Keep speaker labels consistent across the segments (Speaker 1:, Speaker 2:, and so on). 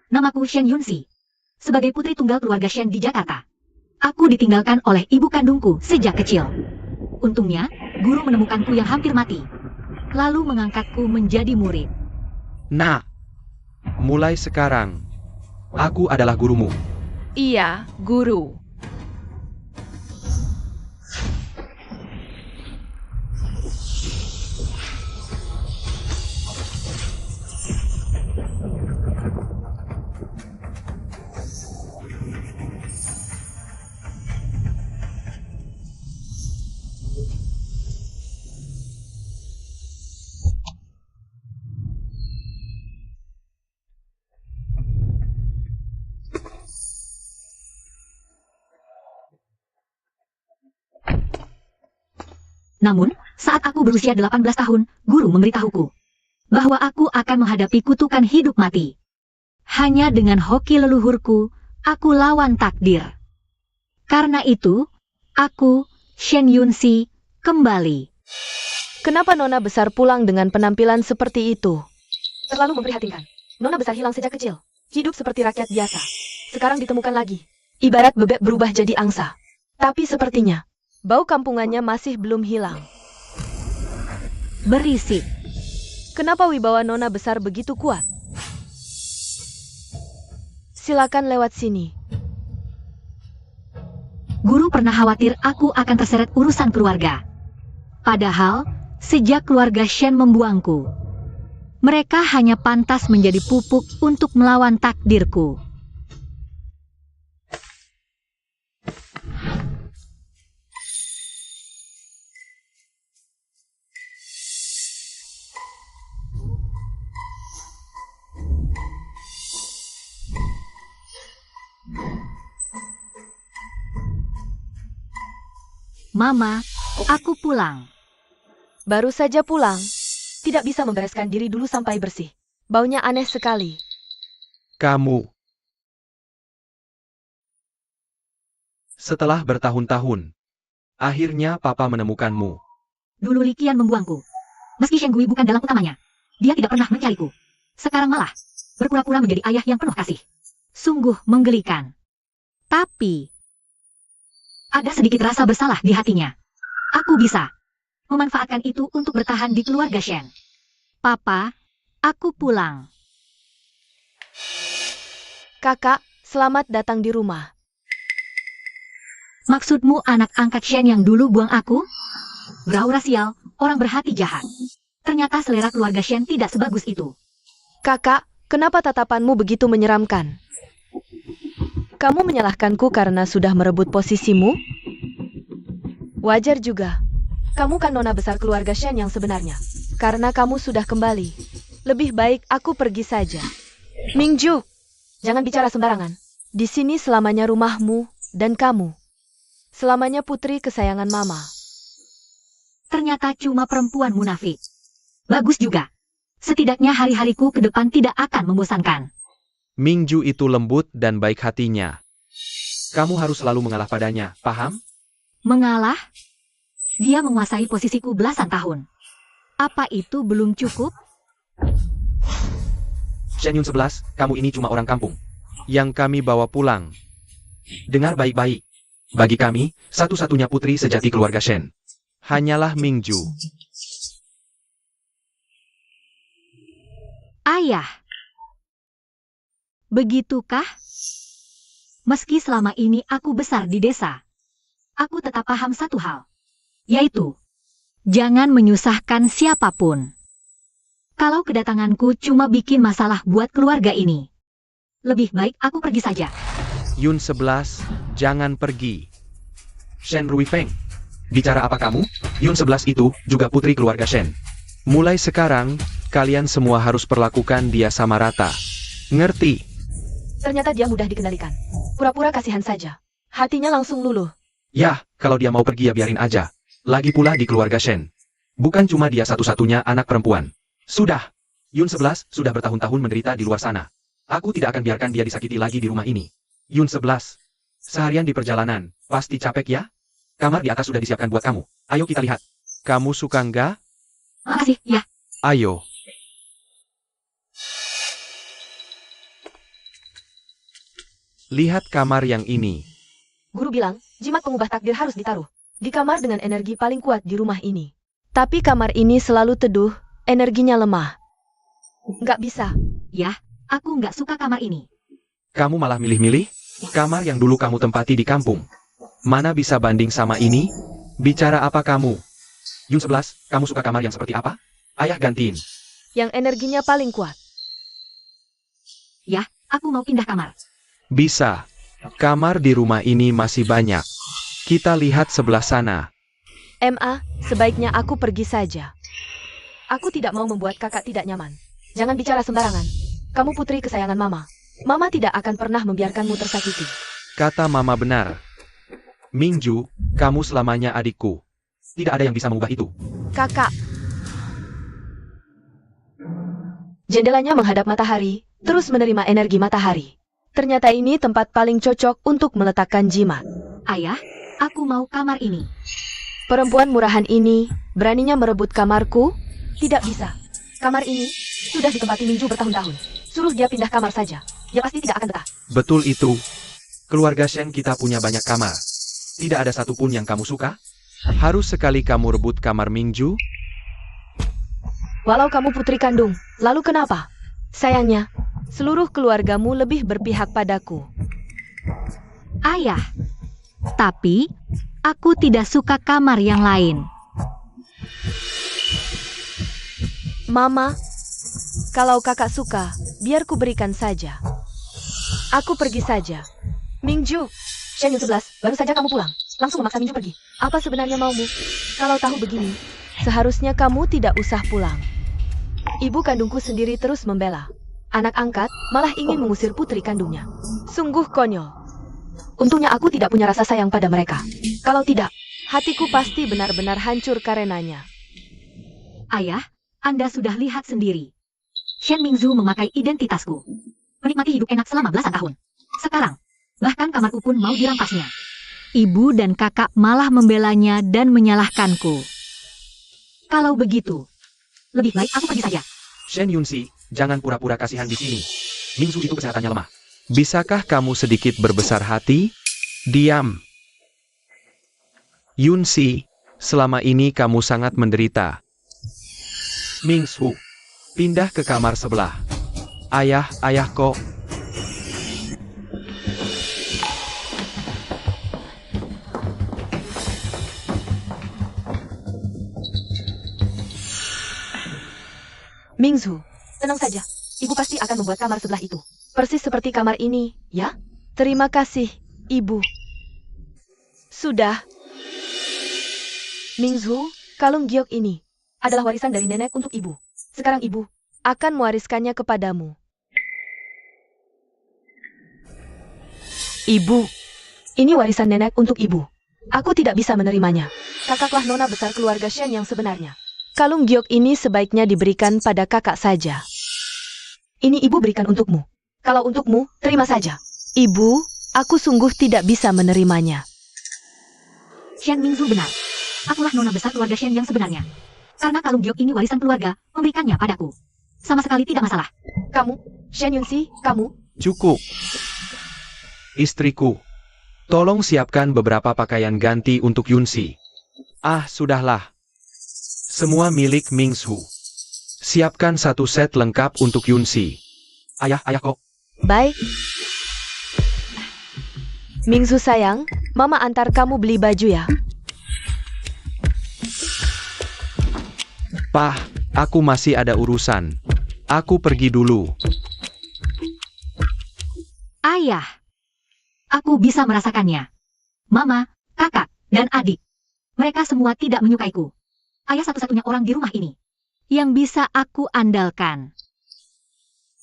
Speaker 1: namaku Shen Yunxi. Sebagai putri tunggal keluarga Shen di Jakarta. Aku ditinggalkan oleh ibu kandungku sejak kecil. Untungnya, guru menemukanku yang hampir mati. Lalu mengangkatku menjadi murid.
Speaker 2: Nah, mulai sekarang, aku adalah gurumu.
Speaker 3: Iya, guru.
Speaker 1: Namun, saat aku berusia 18 tahun, guru memberitahuku bahwa aku akan menghadapi kutukan hidup mati. Hanya dengan hoki leluhurku, aku lawan takdir. Karena itu, aku, Shen Yunxi, kembali.
Speaker 3: Kenapa Nona besar pulang dengan penampilan seperti itu?
Speaker 1: Terlalu memprihatinkan. Nona besar hilang sejak kecil. Hidup seperti rakyat biasa. Sekarang ditemukan lagi. Ibarat bebek berubah jadi angsa.
Speaker 3: Tapi sepertinya, bau kampungannya masih belum hilang.
Speaker 1: Berisik.
Speaker 3: Kenapa wibawa Nona besar begitu kuat? Silakan lewat sini.
Speaker 1: Guru pernah khawatir aku akan terseret urusan keluarga. Padahal, sejak keluarga Shen membuangku, mereka hanya pantas menjadi pupuk untuk melawan takdirku. Mama, aku pulang.
Speaker 3: Baru saja pulang.
Speaker 1: Tidak bisa membereskan diri dulu sampai bersih.
Speaker 3: Baunya aneh sekali.
Speaker 2: Kamu. Setelah bertahun-tahun, akhirnya Papa menemukanmu.
Speaker 1: Dulu Li Qian membuangku. Meski Shen Gui bukan dalang utamanya, dia tidak pernah mencariku. Sekarang malah berpura-pura menjadi ayah yang penuh kasih. Sungguh menggelikan. Tapi ada sedikit rasa bersalah di hatinya. Aku bisa memanfaatkan itu untuk bertahan di keluarga Shen. Papa, aku pulang.
Speaker 3: Kakak, selamat datang di rumah.
Speaker 1: Maksudmu anak angkat Shen yang dulu buang aku? Beraura sial, orang berhati jahat. Ternyata selera keluarga Shen tidak sebagus itu.
Speaker 3: Kakak, kenapa tatapanmu begitu menyeramkan? Kamu menyalahkanku karena sudah merebut posisimu? Wajar juga. Kamu kan nona besar keluarga Shen yang sebenarnya. Karena kamu sudah kembali. Lebih baik aku pergi saja. Mingju,
Speaker 1: Jangan bicara sembarangan.
Speaker 3: di sini selamanya rumahmu dan kamu. Selamanya putri kesayangan mama.
Speaker 1: Ternyata cuma perempuan munafik. Bagus juga. Setidaknya hari-hariku ke depan tidak akan membosankan.
Speaker 2: Mingju itu lembut dan baik hatinya. Kamu harus selalu mengalah padanya, paham?
Speaker 1: Mengalah? Dia menguasai posisiku belasan tahun. Apa itu belum cukup?
Speaker 2: Shen Yun 11, kamu ini cuma orang kampung. Yang kami bawa pulang. Dengar baik-baik. Bagi kami, satu-satunya putri sejati keluarga Shen hanyalah Mingju.
Speaker 1: Ayah. Begitukah? Meski selama ini aku besar di desa, aku tetap paham satu hal, yaitu jangan menyusahkan siapapun. Kalau kedatanganku cuma bikin masalah buat keluarga ini, lebih baik aku pergi saja.
Speaker 2: Yun 11, jangan pergi. Shen Ruifeng, bicara apa kamu? Yun 11 itu juga putri keluarga Shen. Mulai sekarang, kalian semua harus perlakukan dia sama rata. Ngerti?
Speaker 1: Ternyata dia mudah dikendalikan. Pura-pura kasihan saja. Hatinya langsung luluh.
Speaker 2: Yah, kalau dia mau pergi ya biarin aja. Lagi pula di keluarga Shen. Bukan cuma dia satu-satunya anak perempuan. Sudah. Yun 11 sudah bertahun-tahun menderita di luar sana. Aku tidak akan biarkan dia disakiti lagi di rumah ini. Yun 11. Seharian di perjalanan, pasti capek ya? Kamar di atas sudah disiapkan buat kamu. Ayo kita lihat. Kamu suka nggak?
Speaker 1: Makasih, ya.
Speaker 2: Ayo. Lihat kamar yang ini.
Speaker 3: Guru bilang, jimat pengubah takdir harus ditaruh di kamar dengan energi paling kuat di rumah ini. Tapi kamar ini selalu teduh, energinya lemah. Nggak bisa.
Speaker 1: Yah, aku nggak suka kamar ini.
Speaker 2: Kamu malah milih-milih? Kamar yang dulu kamu tempati di kampung. Mana bisa banding sama ini? Bicara apa kamu? Yun 11, kamu suka kamar yang seperti apa? Ayah gantiin.
Speaker 3: Yang energinya paling kuat.
Speaker 1: Yah, aku mau pindah kamar.
Speaker 2: Bisa. Kamar di rumah ini masih banyak. Kita lihat sebelah sana.
Speaker 3: Ma, sebaiknya aku pergi saja. Aku tidak mau membuat kakak tidak nyaman. Jangan bicara sembarangan. Kamu putri kesayangan Mama. Mama tidak akan pernah membiarkanmu tersakiti.
Speaker 2: Kata Mama benar. Mingju, kamu selamanya adikku. Tidak ada yang bisa mengubah itu.
Speaker 3: Kakak. Jendelanya menghadap matahari, terus menerima energi matahari. Ternyata ini tempat paling cocok untuk meletakkan jimat.
Speaker 1: Ayah, aku mau kamar ini.
Speaker 3: Perempuan murahan ini beraninya merebut kamarku? Tidak bisa. Kamar ini sudah ditempati Mingju bertahun-tahun. Suruh dia pindah kamar saja. Dia pasti tidak akan betah.
Speaker 2: Betul itu. Keluarga Shen kita punya banyak kamar. Tidak ada satupun yang kamu suka? Harus sekali kamu rebut kamar Mingju?
Speaker 3: Walau kamu putri kandung, lalu kenapa? Sayangnya, seluruh keluargamu lebih berpihak padaku.
Speaker 1: Ayah, tapi aku tidak suka kamar yang lain.
Speaker 3: Mama, kalau kakak suka, biar ku berikan saja. Aku pergi saja. Mingju, Shen Yun 11, baru saja kamu pulang. Langsung memaksa Mingju pergi. Apa sebenarnya maumu? Kalau tahu begini, seharusnya kamu tidak usah pulang. Ibu kandungku sendiri terus membela. Anak angkat malah ingin mengusir putri kandungnya. Sungguh konyol. Untungnya aku tidak punya rasa sayang pada mereka. Kalau tidak, hatiku pasti benar-benar hancur karenanya.
Speaker 1: Ayah, Anda sudah lihat sendiri. Shen Mingzu memakai identitasku. Menikmati hidup enak selama belasan tahun. Sekarang, bahkan kamarku pun mau dirampasnya. Ibu dan kakak malah membelanya dan menyalahkanku. Kalau begitu, lebih baik aku pergi saja.
Speaker 2: Shen Yunxi, jangan pura-pura kasihan di sini. Mingzu itu kesehatannya lemah. Bisakah kamu sedikit berbesar hati? Diam. Yunxi, selama ini kamu sangat menderita. Mingzu, pindah ke kamar sebelah. Ayah kok.
Speaker 3: Mingzu, tenang saja. Ibu pasti akan membuat kamar sebelah itu. Persis seperti kamar ini, ya? Terima kasih, Ibu. Sudah. Mingzu, kalung giok ini adalah warisan dari nenek untuk Ibu. Sekarang Ibu akan mewariskannya kepadamu. Ibu, ini warisan nenek untuk Ibu. Aku tidak bisa menerimanya. Kakaklah nona besar keluarga Shen yang sebenarnya. Kalung giok ini sebaiknya diberikan pada kakak saja. Ini ibu berikan untukmu. Kalau untukmu, terima saja. Ibu, aku sungguh tidak bisa menerimanya.
Speaker 1: Shen Mingzu benar. Akulah nona besar keluarga Shen yang sebenarnya. Karena kalung giok ini warisan keluarga, memberikannya padaku. Sama sekali tidak masalah.
Speaker 3: Kamu, Shen Yunxi, kamu.
Speaker 2: Cukup. Istriku, tolong siapkan beberapa pakaian ganti untuk Yunxi. Ah, sudahlah. Semua milik Mingzu. Siapkan satu set lengkap untuk Yunxi. Ayah kok.
Speaker 3: Baik. Mingzu sayang, Mama antar kamu beli baju ya.
Speaker 2: Pah, aku masih ada urusan. Aku pergi dulu.
Speaker 1: Ayah, aku bisa merasakannya. Mama, kakak, dan adik. Mereka semua tidak menyukaiku. Ayah satu-satunya orang di rumah ini yang bisa aku andalkan.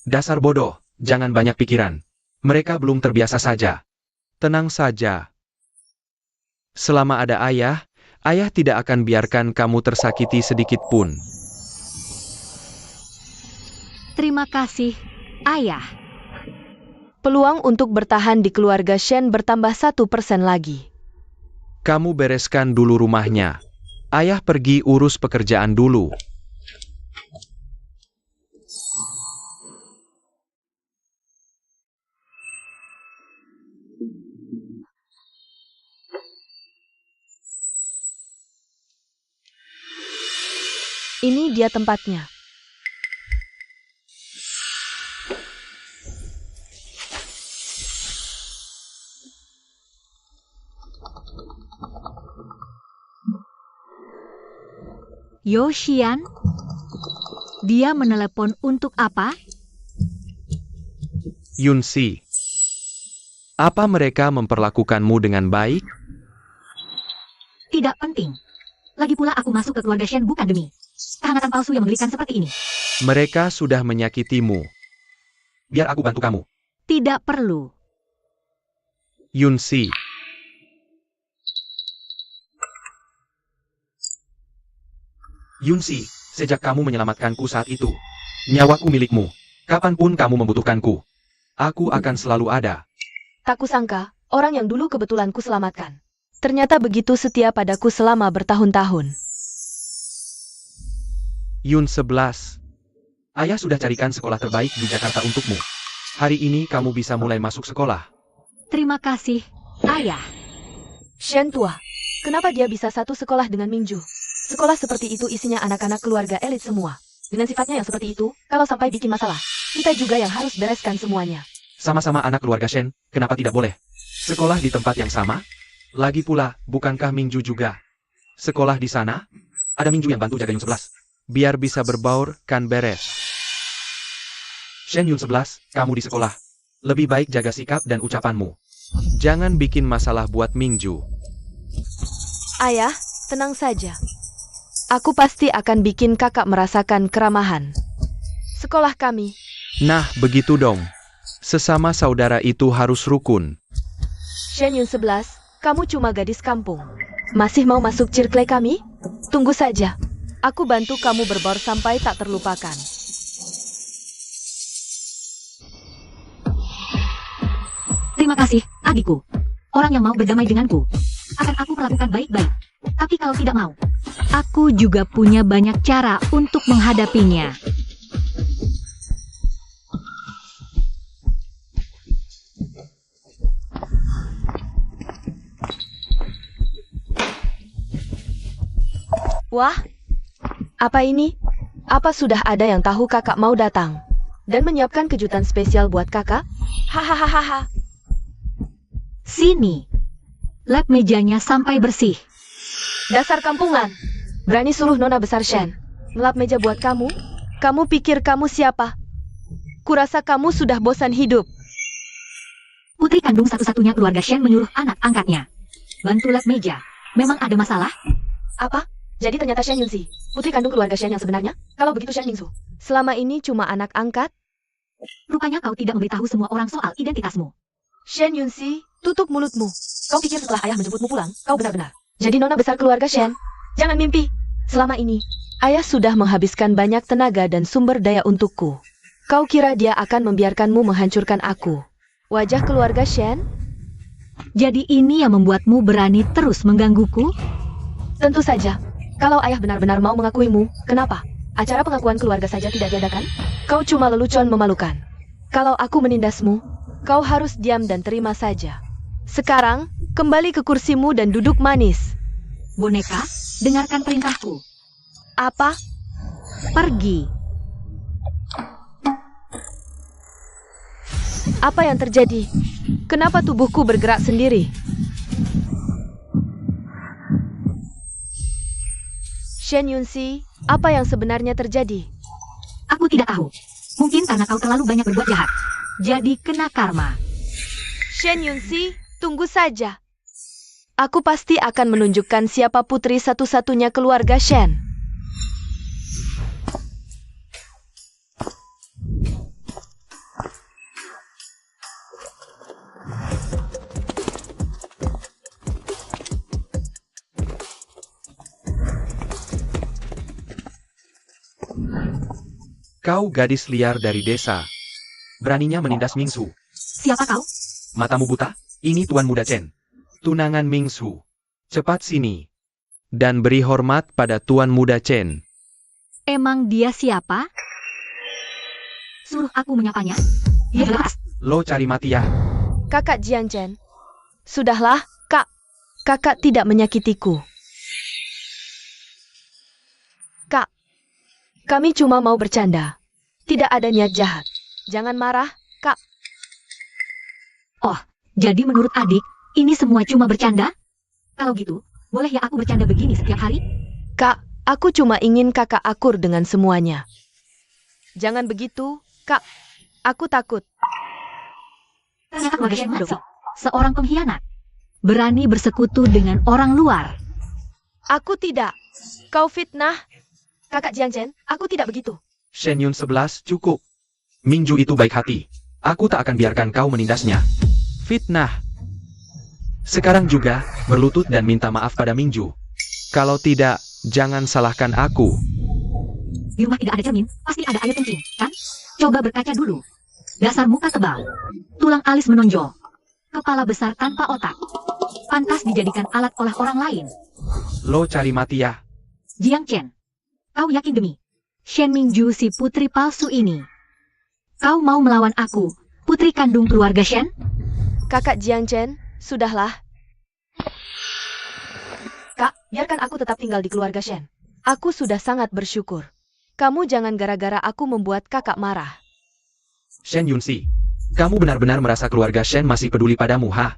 Speaker 2: Dasar bodoh, jangan banyak pikiran. Mereka belum terbiasa saja. Tenang saja. Selama ada ayah tidak akan biarkan kamu tersakiti sedikit pun.
Speaker 1: Terima kasih, Ayah.
Speaker 3: Peluang untuk bertahan di keluarga Shen bertambah 1% lagi.
Speaker 2: Kamu bereskan dulu rumahnya. Ayah pergi urus pekerjaan dulu.
Speaker 3: Ini dia tempatnya.
Speaker 1: Yoshian? Dia menelepon untuk apa?
Speaker 2: Yunsi. Apa mereka memperlakukanmu dengan baik?
Speaker 1: Tidak penting. Lagi pula aku masuk ke keluarga Shen bukan demi kehangatan palsu yang menggelikan seperti ini.
Speaker 2: Mereka sudah menyakitimu. Biar aku bantu kamu.
Speaker 1: Tidak perlu.
Speaker 2: Yunsi. Yunsi, sejak kamu menyelamatkanku saat itu, nyawaku milikmu. Kapanpun kamu membutuhkanku, aku akan selalu ada.
Speaker 3: Tak kusangka, orang yang dulu kebetulan kuselamatkan. Ternyata begitu setia padaku selama bertahun-tahun.
Speaker 2: Yun 11. Ayah sudah carikan sekolah terbaik di Jakarta untukmu. Hari ini kamu bisa mulai masuk sekolah.
Speaker 1: Terima kasih, Ayah.
Speaker 3: Shen tua, kenapa dia bisa satu sekolah dengan Mingju? Sekolah seperti itu isinya anak-anak keluarga elit semua. Dengan sifatnya yang seperti itu, kalau sampai bikin masalah, kita juga yang harus bereskan semuanya.
Speaker 2: Sama-sama anak keluarga Shen, kenapa tidak boleh? Sekolah di tempat yang sama? Lagi pula, bukankah Mingju juga? Sekolah di sana? Ada Mingju yang bantu jaga Yun 11. Biar bisa berbaur, kan beres. Shen Yun 11, kamu di sekolah. Lebih baik jaga sikap dan ucapanmu. Jangan bikin masalah buat Mingju.
Speaker 3: Ayah, tenang saja. Aku pasti akan bikin kakak merasakan keramahan. Sekolah kami.
Speaker 2: Nah, begitu dong. Sesama saudara itu harus rukun.
Speaker 3: Shen Yun 11, kamu cuma gadis kampung. Masih mau masuk circle kami? Tunggu saja. Aku bantu kamu berbaur sampai tak terlupakan.
Speaker 1: Terima kasih, adikku. Orang yang mau berdamai denganku, akan aku perlakukan baik-baik. Tapi kalau tidak mau, aku juga punya banyak cara untuk menghadapinya.
Speaker 3: Wah, apa ini? Apa sudah ada yang tahu kakak mau datang? Dan menyiapkan kejutan spesial buat kakak? Hahaha.
Speaker 1: Sini. Lap mejanya sampai bersih.
Speaker 3: Dasar kampungan. Berani suruh nona besar Shen ngelap meja buat kamu? Kamu pikir kamu siapa? Kurasa kamu sudah bosan hidup.
Speaker 1: Putri kandung satu-satunya keluarga Shen menyuruh anak angkatnya bantu lap meja. Memang ada masalah?
Speaker 3: Apa? Jadi ternyata Shen Yunsi, putri kandung keluarga Shen yang sebenarnya? Kalau begitu Shen Mingsu, selama ini cuma anak angkat?
Speaker 1: Rupanya kau tidak memberitahu semua orang soal identitasmu.
Speaker 3: Shen Yunsi, tutup mulutmu. Kau pikir setelah ayah menjemputmu pulang, kau benar-benar jadi nona besar keluarga Shen? Jangan mimpi. Selama ini, ayah sudah menghabiskan banyak tenaga dan sumber daya untukku. Kau kira dia akan membiarkanmu menghancurkan aku? Wajah keluarga Shen?
Speaker 1: Jadi ini yang membuatmu berani terus menggangguku?
Speaker 3: Tentu saja. Kalau ayah benar-benar mau mengakuimu, kenapa? Acara pengakuan keluarga saja tidak diadakan? Kau cuma lelucon memalukan. Kalau aku menindasmu, kau harus diam dan terima saja. Sekarang, kembali ke kursimu dan duduk manis.
Speaker 1: Boneka, dengarkan perintahku.
Speaker 3: Apa?
Speaker 1: Pergi.
Speaker 3: Apa yang terjadi? Kenapa tubuhku bergerak sendiri? Shen Yunsi, apa yang sebenarnya terjadi?
Speaker 1: Aku tidak tahu. Mungkin karena kau terlalu banyak berbuat jahat. Jadi kena karma.
Speaker 3: Shen Yunsi, tunggu saja. Aku pasti akan menunjukkan siapa putri satu-satunya keluarga Shen.
Speaker 2: Kau gadis liar dari desa. Beraninya menindas Mingsu.
Speaker 1: Siapa kau?
Speaker 2: Matamu buta? Ini Tuan Muda Chen. Tunangan Mingsu. Cepat sini. Dan beri hormat pada Tuan Muda Chen.
Speaker 1: Emang dia siapa? Suruh aku menyapanya. Dia lepas.
Speaker 2: Lo cari mati ya.
Speaker 3: Kakak Jian Chen. Sudahlah, Kak. Kakak tidak menyakitiku. Kak, Kami cuma mau bercanda. Tidak ada niat jahat. Jangan marah, Kak.
Speaker 1: Oh, jadi menurut adik, ini semua cuma bercanda? Kalau gitu, boleh ya aku bercanda begini setiap hari?
Speaker 3: Kak, aku cuma ingin kakak akur dengan semuanya. Jangan begitu, Kak. Aku takut.
Speaker 1: Ternyata keluarga Shen Maxi, seorang pengkhianat. Berani bersekutu dengan orang luar.
Speaker 3: Aku tidak. Kau fitnah. Kakak Jiang Chen, aku tidak begitu.
Speaker 2: Shen Yun 11, cukup. Mingju itu baik hati. Aku tak akan biarkan kau menindasnya. Fitnah. Sekarang juga, berlutut dan minta maaf pada Mingju. Kalau tidak, jangan salahkan aku.
Speaker 1: Di rumah tidak ada cermin, pasti ada air kencing, kan? Coba berkaca dulu. Dasar muka tebal. Tulang alis menonjol. Kepala besar tanpa otak. Pantas dijadikan alat olah orang lain.
Speaker 2: Lo cari mati ya.
Speaker 1: Jiang Chen, kau yakin demi Shen Mingju si putri palsu ini? Kau mau melawan aku, putri kandung keluarga Shen?
Speaker 3: Kakak Jiang Chen, sudahlah. Kak, biarkan aku tetap tinggal di keluarga Shen. Aku sudah sangat bersyukur. Kamu jangan gara-gara aku membuat kakak marah.
Speaker 2: Shen Yunxi, kamu benar-benar merasa keluarga Shen masih peduli padamu, ha?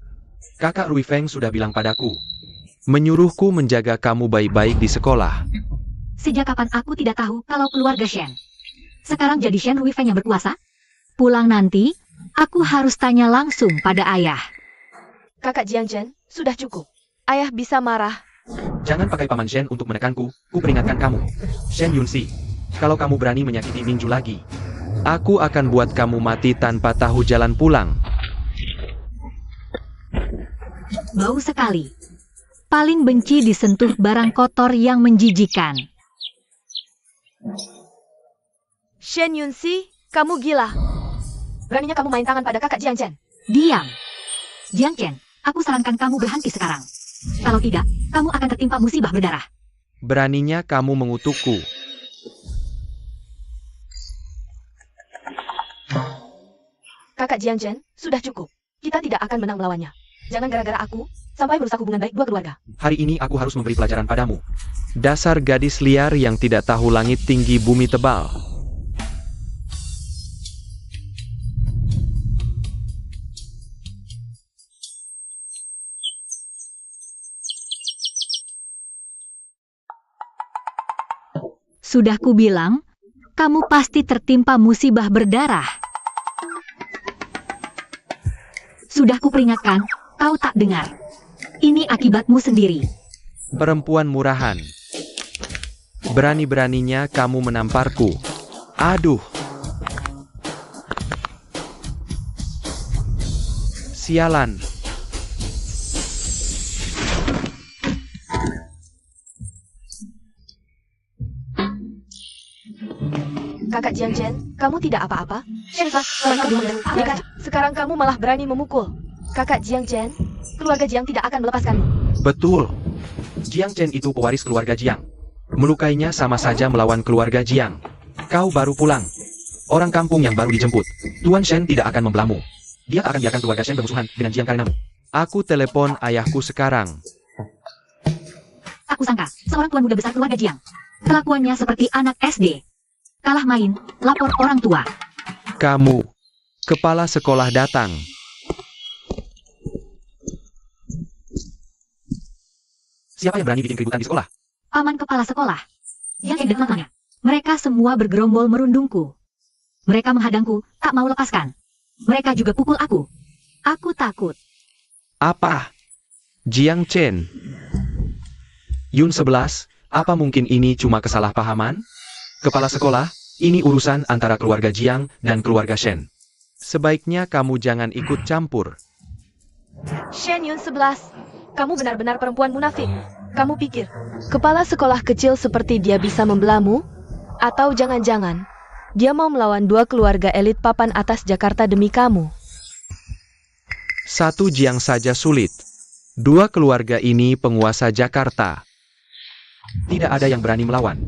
Speaker 2: Kakak Rui Feng sudah bilang padaku. Menyuruhku menjaga kamu baik-baik di sekolah.
Speaker 1: Sejak kapan aku tidak tahu kalau keluarga Shen? Sekarang jadi Shen Rui Feng yang berkuasa? Pulang nanti, aku harus tanya langsung pada ayah.
Speaker 3: Kakak Jiang Chen, sudah cukup. Ayah bisa marah.
Speaker 2: Jangan pakai paman Shen untuk menekanku, ku peringatkan kamu. Shen Yunxi, kalau kamu berani menyakiti Mingju lagi, aku akan buat kamu mati tanpa tahu jalan pulang.
Speaker 1: Bau sekali. Paling benci disentuh barang kotor yang menjijikan.
Speaker 3: Shen Yunxi, kamu gila. Beraninya kamu main tangan pada kakak Jiang Chen.
Speaker 1: Diam. Jiang Chen, aku sarankan kamu berhenti sekarang. Kalau tidak, kamu akan tertimpa musibah berdarah.
Speaker 2: Beraninya kamu mengutukku.
Speaker 3: Kakak Jiang Chen, sudah cukup. Kita tidak akan menang melawannya. Jangan gara-gara aku, sampai merusak hubungan baik dua keluarga.
Speaker 2: Hari ini aku harus memberi pelajaran padamu. Dasar gadis liar yang tidak tahu langit tinggi bumi tebal.
Speaker 1: Sudah kubilang, kamu pasti tertimpa musibah berdarah. Sudah kuperingatkan, kau tak dengar. Ini akibatmu sendiri.
Speaker 2: Perempuan murahan. Berani-beraninya kamu menamparku. Aduh. Sialan.
Speaker 3: Kakak Jiang Chen, kamu tidak apa-apa? Sekarang kamu malah berani memukul. Kakak Jiang Chen, keluarga Jiang tidak akan melepaskanmu.
Speaker 2: Betul. Jiang Chen itu pewaris keluarga Jiang. Melukainya sama saja melawan keluarga Jiang. Kau baru pulang. Orang kampung yang baru dijemput. Tuan Shen tidak akan membelamu. Dia tak akan biarkan keluarga Shen bermusuhan dengan Jiang karenamu. Aku telepon ayahku sekarang.
Speaker 1: Aku sangka, seorang tuan muda besar keluarga Jiang. Kelakuannya seperti anak SD. Kalah main, lapor orang tua.
Speaker 2: Kamu, kepala sekolah datang. Siapa yang berani bikin keributan di sekolah?
Speaker 1: Paman kepala sekolah. Jiang dan teman-temannya. Mereka semua bergerombol merundungku. Mereka menghadangku, tak mau lepaskan. Mereka juga pukul aku. Aku takut.
Speaker 2: Apa? Jiang Chen. Yun 11, apa mungkin ini cuma kesalahpahaman? Kepala sekolah, ini urusan antara keluarga Jiang dan keluarga Shen. Sebaiknya kamu jangan ikut campur.
Speaker 3: Shen Yun 11, kamu benar-benar perempuan munafik. Kamu pikir, kepala sekolah kecil seperti dia bisa membelamu? Atau jangan-jangan, dia mau melawan dua keluarga elit papan atas Jakarta demi kamu?
Speaker 2: Satu Jiang saja sulit. Dua keluarga ini penguasa Jakarta. Tidak ada yang berani melawan.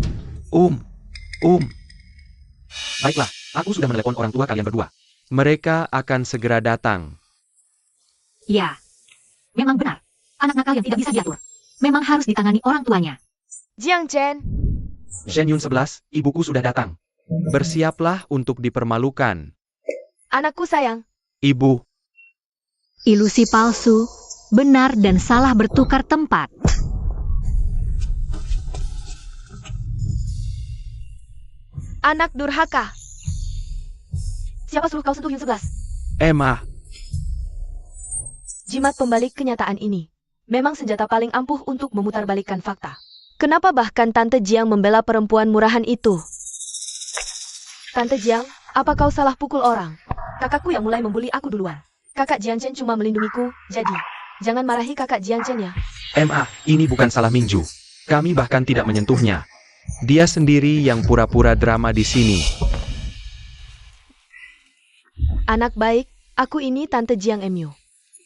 Speaker 2: Baiklah, aku sudah menelepon orang tua kalian berdua. Mereka akan segera datang.
Speaker 1: Ya, memang benar. Anak nakal yang tidak bisa diatur. Memang harus ditangani orang tuanya.
Speaker 3: Jiang Chen,
Speaker 2: Shen Yun 11, ibuku sudah datang. Bersiaplah untuk dipermalukan.
Speaker 3: Anakku sayang.
Speaker 2: Ibu,
Speaker 1: Ilusi palsu, benar dan salah bertukar tempat.
Speaker 3: Anak durhaka. Siapa suruh kau sentuh Yun 11?
Speaker 2: Emma,
Speaker 3: Jimat pembalik kenyataan ini memang senjata paling ampuh untuk memutarbalikkan fakta. Kenapa bahkan Tante Jiang membela perempuan murahan itu? Tante Jiang, apa kau salah pukul orang? Kakakku yang mulai membuli aku duluan. Kakak Jiang Chen cuma melindungiku, jadi jangan marahi kakak Jiang Chen ya.
Speaker 2: Emma, ini bukan salah Mingju. Kami bahkan tidak menyentuhnya. Dia sendiri yang pura-pura drama di sini.
Speaker 3: Anak baik, aku ini Tante Jiang Emyu.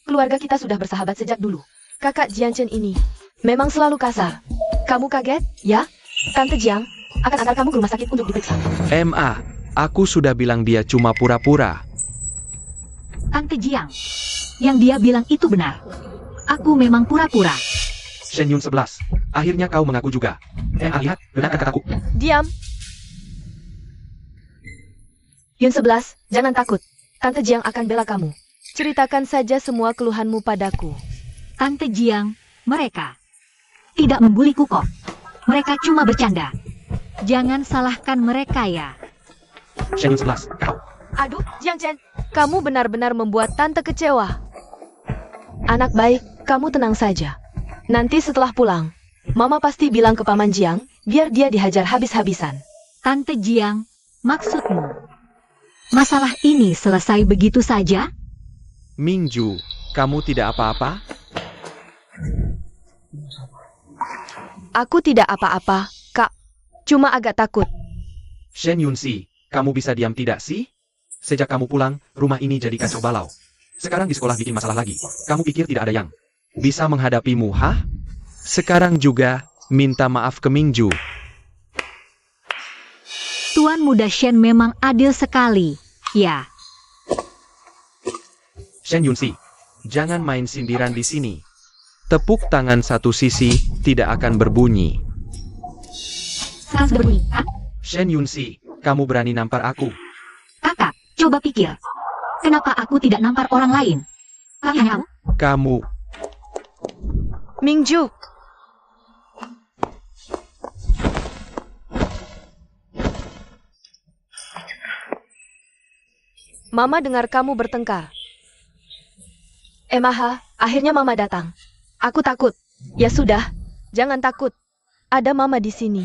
Speaker 3: Keluarga kita sudah bersahabat sejak dulu. Kakak Jiang Chen ini memang selalu kasar. Kamu kaget, ya? Tante Jiang akan antar kamu ke rumah sakit untuk diperiksa.
Speaker 2: Emma, aku sudah bilang dia cuma pura-pura.
Speaker 1: Tante Jiang, yang dia bilang itu benar. Aku memang pura-pura.
Speaker 2: Shen Yun 11, akhirnya kau mengaku juga. Emma, lihat, benarkah kataku?
Speaker 3: Diam. Yun 11, jangan takut. Tante Jiang akan bela kamu. Ceritakan saja semua keluhanmu padaku.
Speaker 1: Tante Jiang, mereka tidak membuliku kok. Mereka cuma bercanda. Jangan salahkan mereka ya.
Speaker 2: Shen Yun 11, kau.
Speaker 3: Aduh, Jiang Chen, kamu benar-benar membuat Tante kecewa. Anak baik, kamu tenang saja. Nanti setelah pulang, Mama pasti bilang ke Paman Jiang, biar dia dihajar habis-habisan.
Speaker 1: Tante Jiang, maksudmu? Masalah ini selesai begitu saja?
Speaker 2: Mingju, kamu tidak apa-apa?
Speaker 3: Aku tidak apa-apa, Kak. Cuma agak takut.
Speaker 2: Shen Yun Si, kamu bisa diam tidak sih? Sejak kamu pulang, rumah ini jadi kacau balau. Sekarang di sekolah bikin masalah lagi. Kamu pikir tidak ada yang bisa menghadapimu, hah? Sekarang juga, minta maaf ke Mingju.
Speaker 1: Tuan Muda Shen memang adil sekali. Ya,
Speaker 2: Shen Yun Si, jangan main sindiran di sini. Tepuk tangan satu sisi tidak akan berbunyi.
Speaker 1: sekarang sudah berbunyi, kan?
Speaker 2: Shen Yun Si, kamu berani nampar aku.
Speaker 1: Kakak, coba pikir. Kenapa aku tidak nampar orang lain? Kami hanya aku.
Speaker 2: Kamu,
Speaker 3: Mingju. Mama dengar kamu bertengkar. Maha, akhirnya Mama datang. Aku takut. Ya sudah, jangan takut. Ada Mama di sini.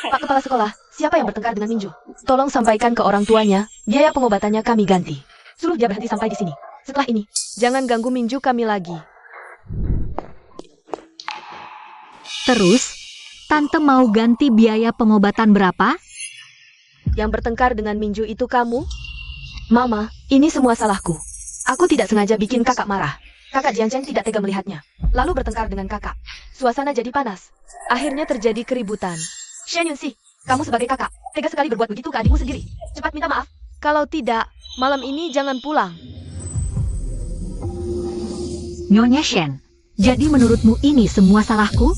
Speaker 3: Pak Kepala Sekolah, siapa yang bertengkar dengan Minju? Tolong sampaikan ke orang tuanya, biaya pengobatannya kami ganti. Suruh dia berhenti sampai di sini. Setelah ini, jangan ganggu Minju kami lagi.
Speaker 1: Terus, Tante mau ganti biaya pengobatan berapa?
Speaker 3: Yang bertengkar dengan Minju itu kamu? Mama, ini semua salahku. Aku tidak sengaja bikin kakak marah. Kakak Jiang Chen tidak tega melihatnya. Lalu bertengkar dengan kakak. Suasana jadi panas. Akhirnya terjadi keributan. Shen Yun Si, kamu sebagai kakak, tega sekali berbuat begitu ke adikmu sendiri. Cepat minta maaf. Kalau tidak, malam ini jangan pulang.
Speaker 1: Nyonya Shen, jadi menurutmu ini semua salahku?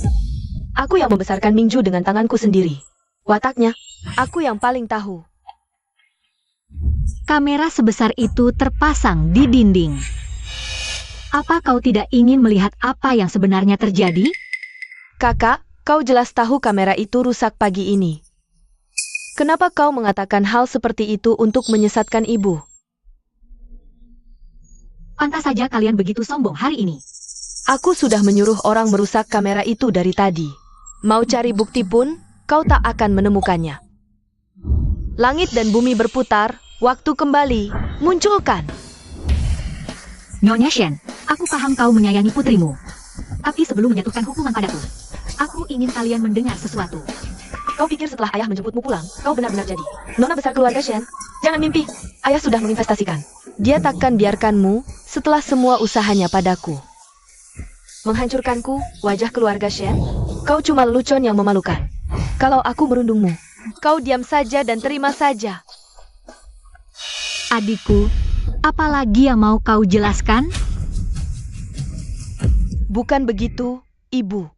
Speaker 3: Aku yang membesarkan Mingju dengan tanganku sendiri. Wataknya, aku yang paling tahu.
Speaker 1: Kamera sebesar itu terpasang di dinding. Apa kau tidak ingin melihat apa yang sebenarnya terjadi?
Speaker 3: Kakak, kau jelas tahu kamera itu rusak pagi ini. Kenapa kau mengatakan hal seperti itu untuk menyesatkan ibu?
Speaker 1: Pantas saja kalian begitu sombong hari ini.
Speaker 3: Aku sudah menyuruh orang merusak kamera itu dari tadi. Mau cari bukti pun, kau tak akan menemukannya. Langit dan bumi berputar, waktu kembali, munculkan.
Speaker 1: Nyonya Shen, aku paham kau menyayangi putrimu. Tapi sebelum menjatuhkan hukuman padaku, aku ingin kalian mendengar sesuatu. Kau pikir setelah ayah menjemputmu pulang, kau benar-benar jadi nona besar keluarga Shen? Jangan mimpi, ayah sudah menginvestasikan.
Speaker 3: Dia takkan biarkanmu setelah semua usahanya padaku. Menghancurkanku, wajah keluarga Shen? Kau cuma lelucon yang memalukan. Kalau aku merundungmu, kau diam saja dan terima saja.
Speaker 1: Adikku, apalagi yang mau kau jelaskan?
Speaker 3: Bukan begitu, Ibu.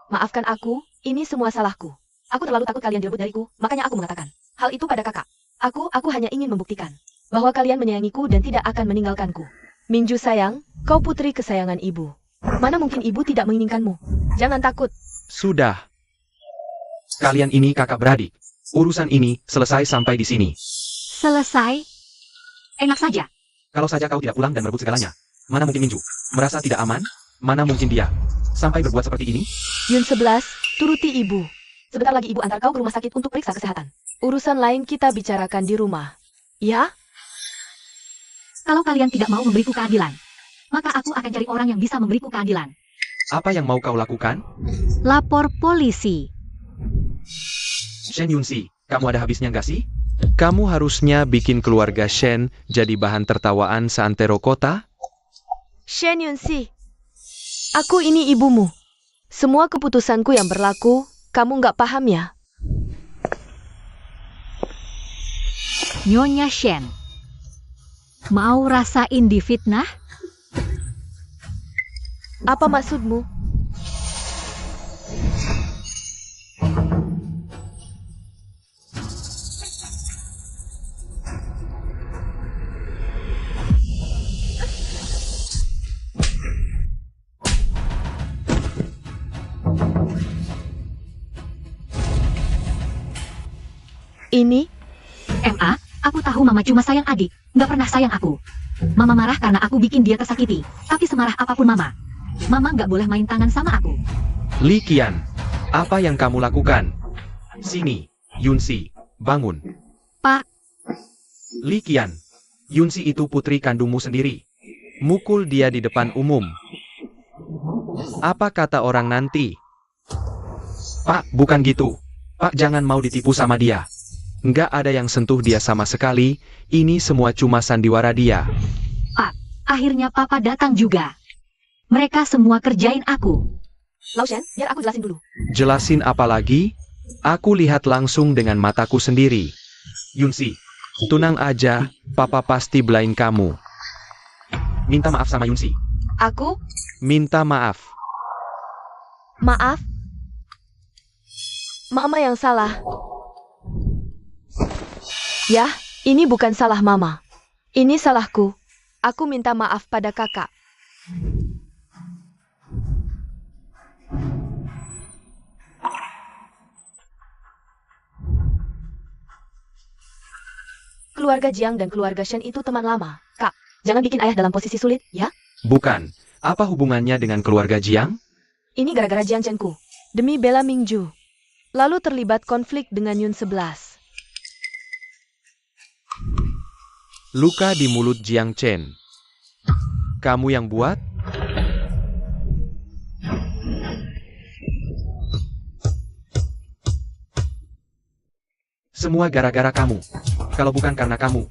Speaker 3: Maafkan aku, ini semua salahku. Aku terlalu takut kalian direbut dariku, makanya aku mengatakan hal itu pada kakak. Aku hanya ingin membuktikan bahwa kalian menyayangiku dan tidak akan meninggalkanku. Mingju sayang, kau putri kesayangan ibu. Mana mungkin ibu tidak menginginkanmu? Jangan takut.
Speaker 2: Sudah. Kalian ini kakak beradik. Urusan ini selesai sampai di sini.
Speaker 1: Selesai? Enak saja.
Speaker 2: Kalau saja kau tidak pulang dan merebut segalanya. Mana mungkin Minju merasa tidak aman? Mana mungkin dia sampai berbuat seperti ini?
Speaker 3: Yun 11, turuti ibu. Sebentar lagi ibu antar kau ke rumah sakit untuk periksa kesehatan. Urusan lain kita bicarakan di rumah. Ya?
Speaker 1: Kalau kalian tidak mau memberiku keadilan, maka aku akan cari orang yang bisa memberiku keadilan.
Speaker 2: Apa yang mau kau lakukan?
Speaker 1: Lapor polisi.
Speaker 2: Shen Yunsi, kamu ada habisnya nggak sih? Kamu harusnya bikin keluarga Shen jadi bahan tertawaan seantero kota?
Speaker 3: Shen Yunsi, aku ini ibumu. Semua keputusanku yang berlaku, kamu nggak paham ya?
Speaker 1: Nyonya Shen, mau rasain difitnah?
Speaker 3: Apa maksudmu? Ini?
Speaker 1: MA, aku tahu Mama cuma sayang adik, nggak pernah sayang aku. Mama marah karena aku bikin dia tersakiti, tapi semarah apapun Mama nggak boleh main tangan sama aku.
Speaker 2: Li Qian, apa yang kamu lakukan? Sini, Yunsi, bangun.
Speaker 1: Pak.
Speaker 2: Li Qian, Yunsi itu putri kandungmu sendiri. Mukul dia di depan umum. Apa kata orang nanti? Pak, bukan gitu. Pak, jangan mau ditipu sama dia. Nggak ada yang sentuh dia sama sekali, ini semua cuma sandiwara dia.
Speaker 1: Pak, akhirnya Papa datang juga. Mereka semua kerjain aku.
Speaker 3: Lao Shen, biar aku jelasin dulu.
Speaker 2: Jelasin apa lagi? Aku lihat langsung dengan mataku sendiri. Yunsi, tunang aja, Papa pasti belain kamu. Minta maaf sama Yunsi.
Speaker 3: Aku?
Speaker 2: Minta maaf.
Speaker 3: Maaf? Mama yang salah. Ya, ini bukan salah Mama. Ini salahku. Aku minta maaf pada kakak. Keluarga Jiang dan keluarga Shen itu teman lama. Kak, jangan bikin ayah dalam posisi sulit, ya?
Speaker 2: Bukan. Apa hubungannya dengan keluarga Jiang?
Speaker 3: Ini gara-gara Jiang Chenku. Demi bela Mingju. Lalu terlibat konflik dengan Yun 11.
Speaker 2: Luka di mulut Jiang Chen. Kamu yang buat? Semua gara-gara kamu. Kalau bukan karena kamu,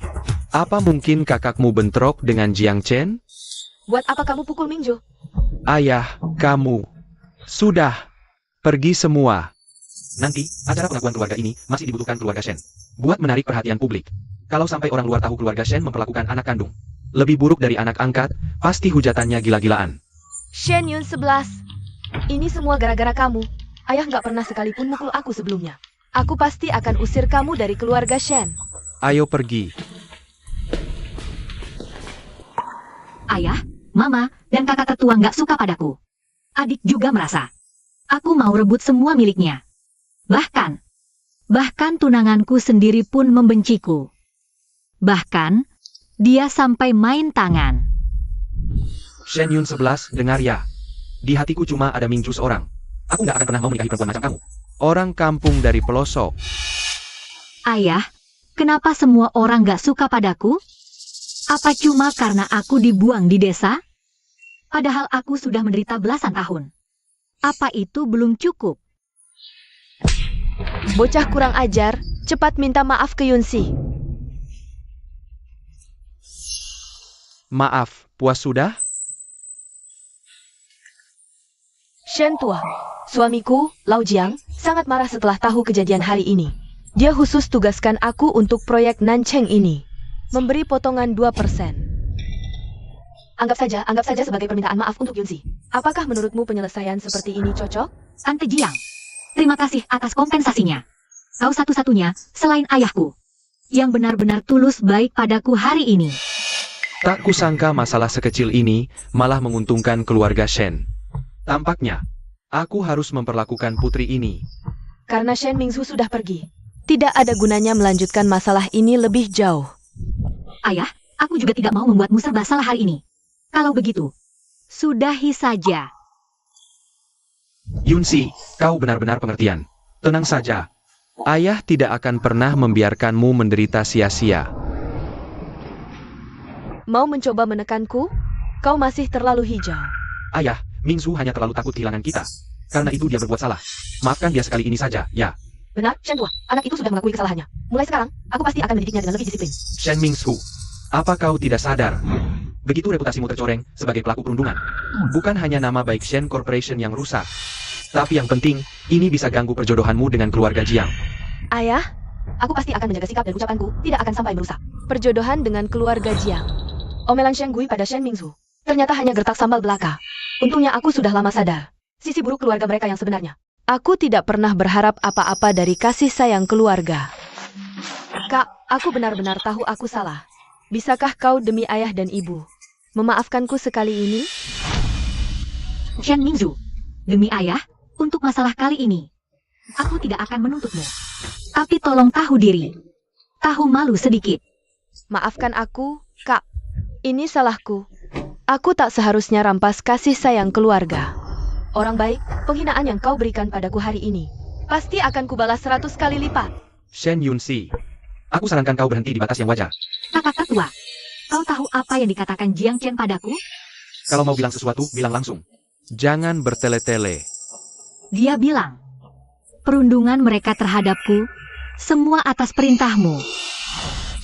Speaker 2: apa mungkin kakakmu bentrok dengan Jiang Chen?
Speaker 3: Buat apa kamu pukul Mingju?
Speaker 2: Ayah, kamu. Sudah. Pergi semua. Nanti, acara pengakuan keluarga ini masih dibutuhkan keluarga Shen. Buat menarik perhatian publik. Kalau sampai orang luar tahu keluarga Shen memperlakukan anak kandung lebih buruk dari anak angkat, pasti hujatannya gila-gilaan.
Speaker 3: Shen Yun 11. Ini semua gara-gara kamu. Ayah nggak pernah sekalipun mukul aku sebelumnya. Aku pasti akan usir kamu dari keluarga Shen.
Speaker 2: Ayo pergi.
Speaker 1: Ayah, Mama, dan kakak tertua nggak suka padaku. Adik juga merasa. Aku mau rebut semua miliknya. Bahkan tunanganku sendiri pun membenciku. Bahkan, dia sampai main tangan.
Speaker 2: Shen Yun 11, dengar ya. Di hatiku cuma ada Mingju seorang. Aku nggak akan pernah mau menikahi perempuan macam kamu. Orang kampung dari pelosok.
Speaker 1: Ayah, kenapa semua orang nggak suka padaku? Apa cuma karena aku dibuang di desa? Padahal aku sudah menderita belasan tahun. Apa itu belum cukup?
Speaker 3: Bocah kurang ajar, cepat minta maaf ke Yunsi.
Speaker 2: Maaf, puas sudah?
Speaker 3: Shen tua, suamiku, Lao Jiang, sangat marah setelah tahu kejadian hari ini. Dia khusus tugaskan aku untuk proyek Nancheng ini. Memberi potongan 2%. Anggap saja sebagai permintaan maaf untuk Yunsi. Apakah menurutmu penyelesaian seperti ini cocok?
Speaker 1: Tante Jiang, Terima kasih atas kompensasinya. Kau satu-satunya, selain ayahku, yang benar-benar tulus baik padaku hari ini.
Speaker 2: Tak kusangka masalah sekecil ini malah menguntungkan keluarga Shen. Tampaknya, aku harus memperlakukan putri ini.
Speaker 3: Karena Shen Mingzhu sudah pergi, tidak ada gunanya melanjutkan masalah ini lebih jauh.
Speaker 1: Ayah, aku juga tidak mau membuatmu serba salah hari ini. Kalau begitu, sudahi saja.
Speaker 2: Yunsi, kau benar-benar pengertian. Tenang saja. Ayah tidak akan pernah membiarkanmu menderita sia-sia.
Speaker 3: Mau mencoba menekanku? Kau masih terlalu hijau.
Speaker 2: Ayah, Mingzhu hanya terlalu takut kehilangan kita. Karena itu dia berbuat salah. Maafkan dia sekali ini saja, ya.
Speaker 3: Benar, Shen tua. Anak itu sudah mengakui kesalahannya. Mulai sekarang, aku pasti akan mendidiknya dengan lebih disiplin.
Speaker 2: Shen Mingzhu, apa kau tidak sadar? Begitu reputasimu tercoreng sebagai pelaku perundungan. Bukan hanya nama baik Shen Corporation yang rusak. Tapi yang penting, ini bisa ganggu perjodohanmu dengan keluarga Jiang.
Speaker 3: Ayah, aku pasti akan menjaga sikap dan ucapanku, tidak akan sampai merusak. Perjodohan dengan keluarga Jiang. Omelan Shen Gui pada Shen Mingzhu ternyata hanya gertak sambal belaka. Untungnya aku sudah lama sadar sisi buruk keluarga mereka yang sebenarnya. Aku tidak pernah berharap apa-apa dari kasih sayang keluarga. Kak, aku benar-benar tahu aku salah. Bisakah kau demi ayah dan ibu memaafkanku sekali ini?
Speaker 1: Shen Mingzhu, demi ayah, untuk masalah kali ini, aku tidak akan menuntutmu. Tapi tolong tahu diri. Tahu malu sedikit.
Speaker 3: Maafkan aku, Kak. Ini salahku. Aku tak seharusnya rampas kasih sayang keluarga. Orang baik, penghinaan yang kau berikan padaku hari ini pasti akan kubalas 100 kali lipat.
Speaker 2: Shen Yunsi, aku sarankan kau berhenti di batas yang wajar.
Speaker 1: Kakak tua, kau tahu apa yang dikatakan Jiang Chen padaku?
Speaker 2: Kalau mau bilang sesuatu, bilang langsung. Jangan bertele-tele.
Speaker 1: Dia bilang, perundungan mereka terhadapku, semua atas perintahmu.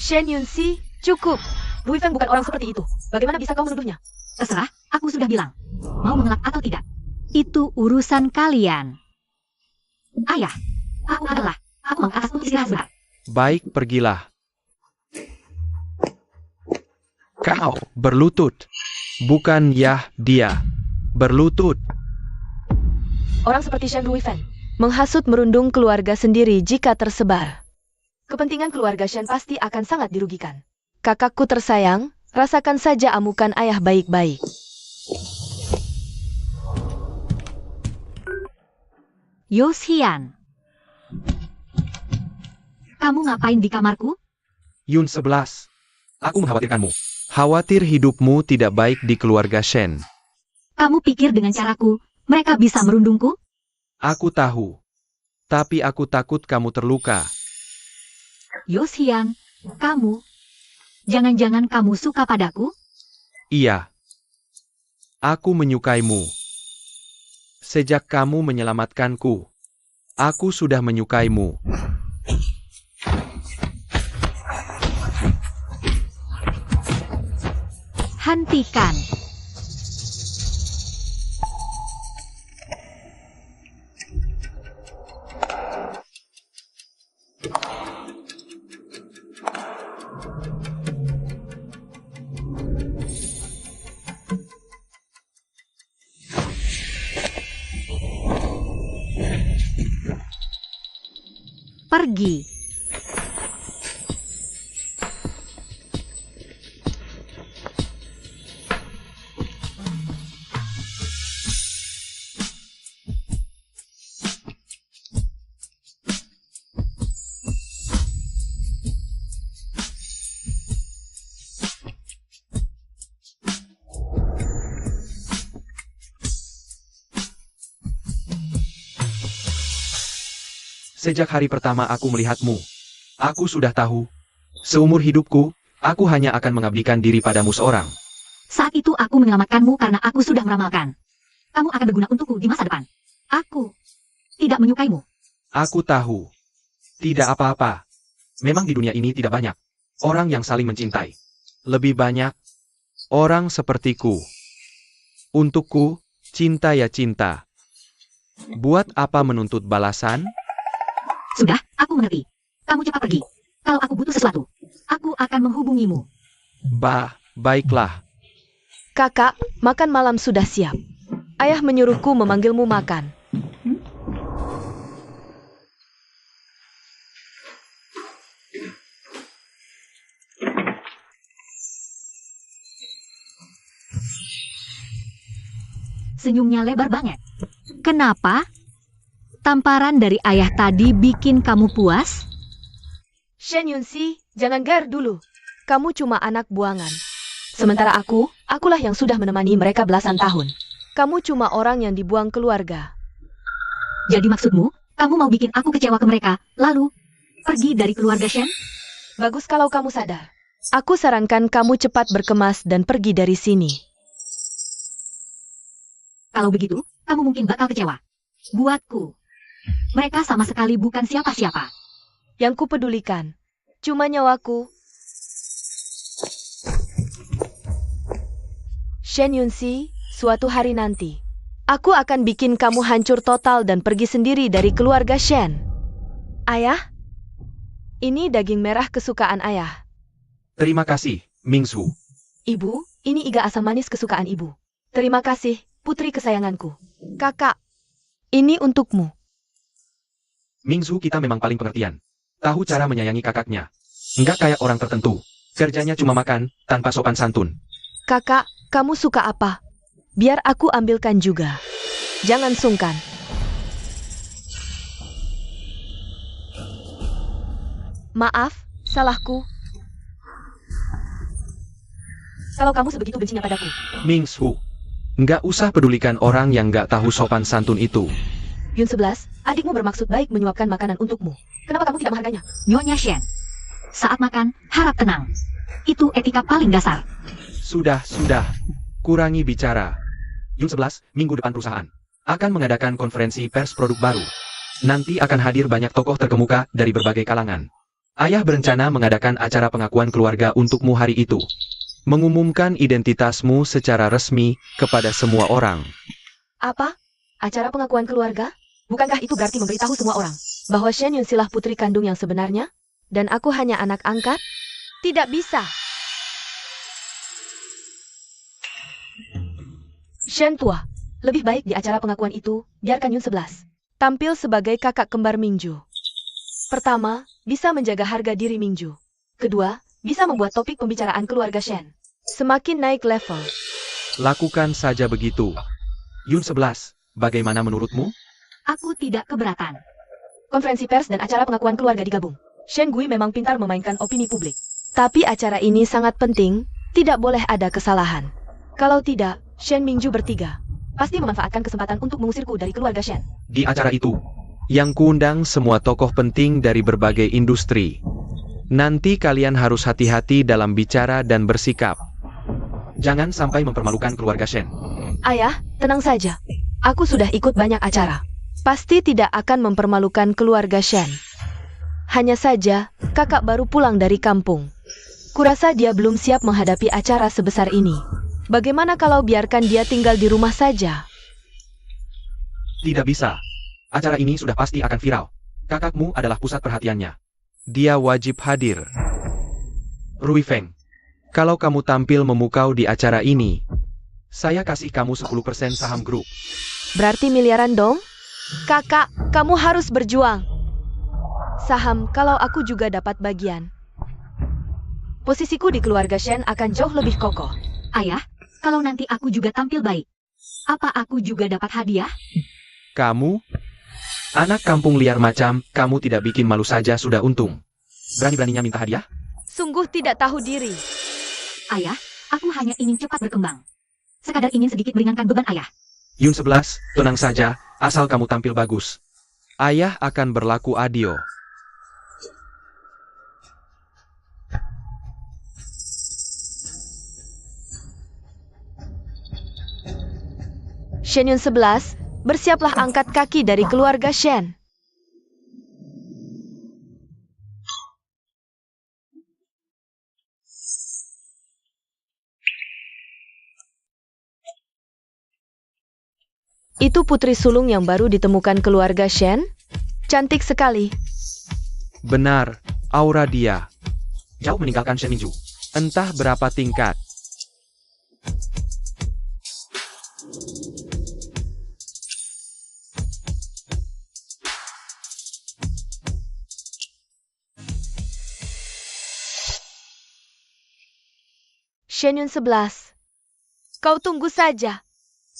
Speaker 3: Shen Yunsi, cukup. Wu Feng bukan orang seperti itu. Bagaimana bisa kau menuduhnya?
Speaker 1: Terserah, aku sudah bilang. Mau mengelak atau tidak, itu urusan kalian. Ayah, aku mau ke atas untuk istirahat sebentar.
Speaker 2: Baik, pergilah. Kau berlutut. Bukan yah, dia. Berlutut.
Speaker 3: Orang seperti Shen Ruifeng menghasut merundung keluarga sendiri jika tersebar. Kepentingan keluarga Shen pasti akan sangat dirugikan. Kakakku tersayang, rasakan saja amukan ayah baik-baik.
Speaker 1: Yoshian, kamu ngapain di kamarku?
Speaker 2: Yun 11. Aku mengkhawatirkanmu. Khawatir hidupmu tidak baik di keluarga Shen.
Speaker 1: Kamu pikir dengan caraku, mereka bisa merundungku?
Speaker 2: Aku tahu. Tapi aku takut kamu terluka.
Speaker 1: Yoshian, kamu... Jangan-jangan kamu suka padaku?
Speaker 2: Iya. Aku menyukaimu. Sejak kamu menyelamatkanku, aku sudah menyukaimu.
Speaker 1: Hentikan. Pergi.
Speaker 2: Sejak hari pertama aku melihatmu, aku sudah tahu. Seumur hidupku, aku hanya akan mengabdikan diri padamu seorang.
Speaker 1: Saat itu aku menyelamatkanmu karena aku sudah meramalkan. Kamu akan berguna untukku di masa depan. Aku tidak menyukaimu.
Speaker 2: Aku tahu. Tidak apa-apa. Memang di dunia ini tidak banyak orang yang saling mencintai. Lebih banyak orang sepertiku. Untukku, cinta ya cinta. Buat apa menuntut balasan?
Speaker 1: Sudah, aku mengerti. Kamu cepat pergi. Kalau aku butuh sesuatu, aku akan menghubungimu.
Speaker 2: Baiklah.
Speaker 3: Kakak, makan malam sudah siap. Ayah menyuruhku memanggilmu makan.
Speaker 1: Senyumnya lebar banget. Kenapa? Tamparan dari ayah tadi bikin kamu puas?
Speaker 3: Shen Yunxi, jangan gar dulu. Kamu cuma anak buangan. Sementara akulah yang sudah menemani mereka belasan tahun. Kamu cuma orang yang dibuang keluarga.
Speaker 1: Jadi maksudmu, kamu mau bikin aku kecewa ke mereka, lalu pergi dari keluarga Shen?
Speaker 3: Bagus kalau kamu sadar. Aku sarankan kamu cepat berkemas dan pergi dari sini.
Speaker 1: Kalau begitu, kamu mungkin bakal kecewa. Buatku, mereka sama sekali bukan siapa-siapa.
Speaker 3: Yang kupedulikan cuma nyawaku. Shen Yunxi, suatu hari nanti, aku akan bikin kamu hancur total dan pergi sendiri dari keluarga Shen. Ayah, ini daging merah kesukaan ayah.
Speaker 2: Terima kasih, Mingsu.
Speaker 3: Ibu, ini iga asam manis kesukaan ibu. Terima kasih, putri kesayanganku. Kakak, ini untukmu.
Speaker 2: Mingsu kita memang paling pengertian. Tahu cara menyayangi kakaknya. Enggak kayak orang tertentu. Kerjanya cuma makan, tanpa sopan santun.
Speaker 3: Kakak, kamu suka apa? Biar aku ambilkan juga. Jangan sungkan. Maaf, salahku.
Speaker 1: Kalau kamu sebegitu bencinya padaku.
Speaker 2: Mingsu. Enggak usah pedulikan orang yang enggak tahu sopan santun itu.
Speaker 3: Yun 11, adikmu bermaksud baik menyuapkan makanan untukmu. Kenapa kamu tidak menghargainya?
Speaker 1: Nyonya Shen, saat makan, harap tenang. Itu etika paling dasar.
Speaker 2: Sudah. Kurangi bicara. Yun 11, minggu depan perusahaan akan mengadakan konferensi pers produk baru. Nanti akan hadir banyak tokoh terkemuka dari berbagai kalangan. Ayah berencana mengadakan acara pengakuan keluarga untukmu hari itu. Mengumumkan identitasmu secara resmi kepada semua orang.
Speaker 3: Apa? Acara pengakuan keluarga? Bukankah itu berarti memberitahu semua orang bahwa Shen Yunxilah putri kandung yang sebenarnya? Dan aku hanya anak angkat? Tidak bisa. Shen tua, lebih baik di acara pengakuan itu, biarkan Yun 11 tampil sebagai kakak kembar Mingju. Pertama, bisa menjaga harga diri Mingju. Kedua, bisa membuat topik pembicaraan keluarga Shen semakin naik level.
Speaker 2: Lakukan saja begitu. Yun 11, bagaimana menurutmu?
Speaker 1: Aku tidak keberatan.
Speaker 3: Konferensi pers dan acara pengakuan keluarga digabung. Shen Gui memang pintar memainkan opini publik. Tapi acara ini sangat penting, tidak boleh ada kesalahan. Kalau tidak, Shen Mingju bertiga pasti memanfaatkan kesempatan untuk mengusirku dari keluarga Shen.
Speaker 2: Di acara itu, yang kuundang semua tokoh penting dari berbagai industri. Nanti kalian harus hati-hati dalam bicara dan bersikap. Jangan sampai mempermalukan keluarga Shen.
Speaker 3: Ayah, tenang saja. Aku sudah ikut banyak acara. Pasti tidak akan mempermalukan keluarga Shen. Hanya saja, kakak baru pulang dari kampung. Kurasa dia belum siap menghadapi acara sebesar ini. Bagaimana kalau biarkan dia tinggal di rumah saja?
Speaker 2: Tidak bisa. Acara ini sudah pasti akan viral. Kakakmu adalah pusat perhatiannya. Dia wajib hadir. Rui Feng, kalau kamu tampil memukau di acara ini, saya kasih kamu 10% saham grup.
Speaker 3: Berarti miliaran dong? Kakak, kamu harus berjuang. Saham kalau aku juga dapat bagian. Posisiku di keluarga Shen akan jauh lebih kokoh.
Speaker 1: Ayah, kalau nanti aku juga tampil baik, apa aku juga dapat hadiah?
Speaker 2: Kamu? Anak kampung liar macam, kamu tidak bikin malu saja sudah untung. Berani-beraninya minta hadiah?
Speaker 3: Sungguh tidak tahu diri.
Speaker 1: Ayah, aku hanya ingin cepat berkembang. Sekadar ingin sedikit meringankan beban ayah.
Speaker 2: Yun 11, tenang saja, asal kamu tampil bagus. Ayah akan berlaku adil.
Speaker 3: Shen Yun 11, bersiaplah angkat kaki dari keluarga Shen. Itu putri sulung yang baru ditemukan keluarga Shen? Cantik sekali.
Speaker 2: Benar, aura dia. Jauh meninggalkan Shen Mingju. Entah berapa tingkat.
Speaker 3: Shen Yun 11, kau tunggu saja.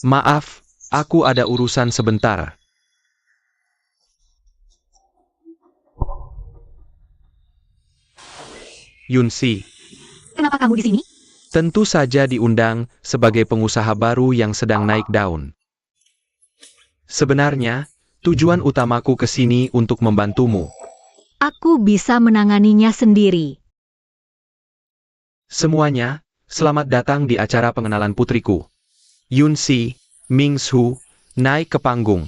Speaker 2: Maaf, Aku ada urusan sebentar. Yunsi,
Speaker 1: Kenapa kamu di sini?
Speaker 2: tentu saja diundang sebagai pengusaha baru yang sedang naik daun. Sebenarnya, tujuan utamaku ke sini untuk membantumu.
Speaker 1: Aku bisa menanganinya sendiri.
Speaker 2: Semuanya, selamat datang di acara pengenalan putriku. Yunsi, Mingsu, naik ke panggung.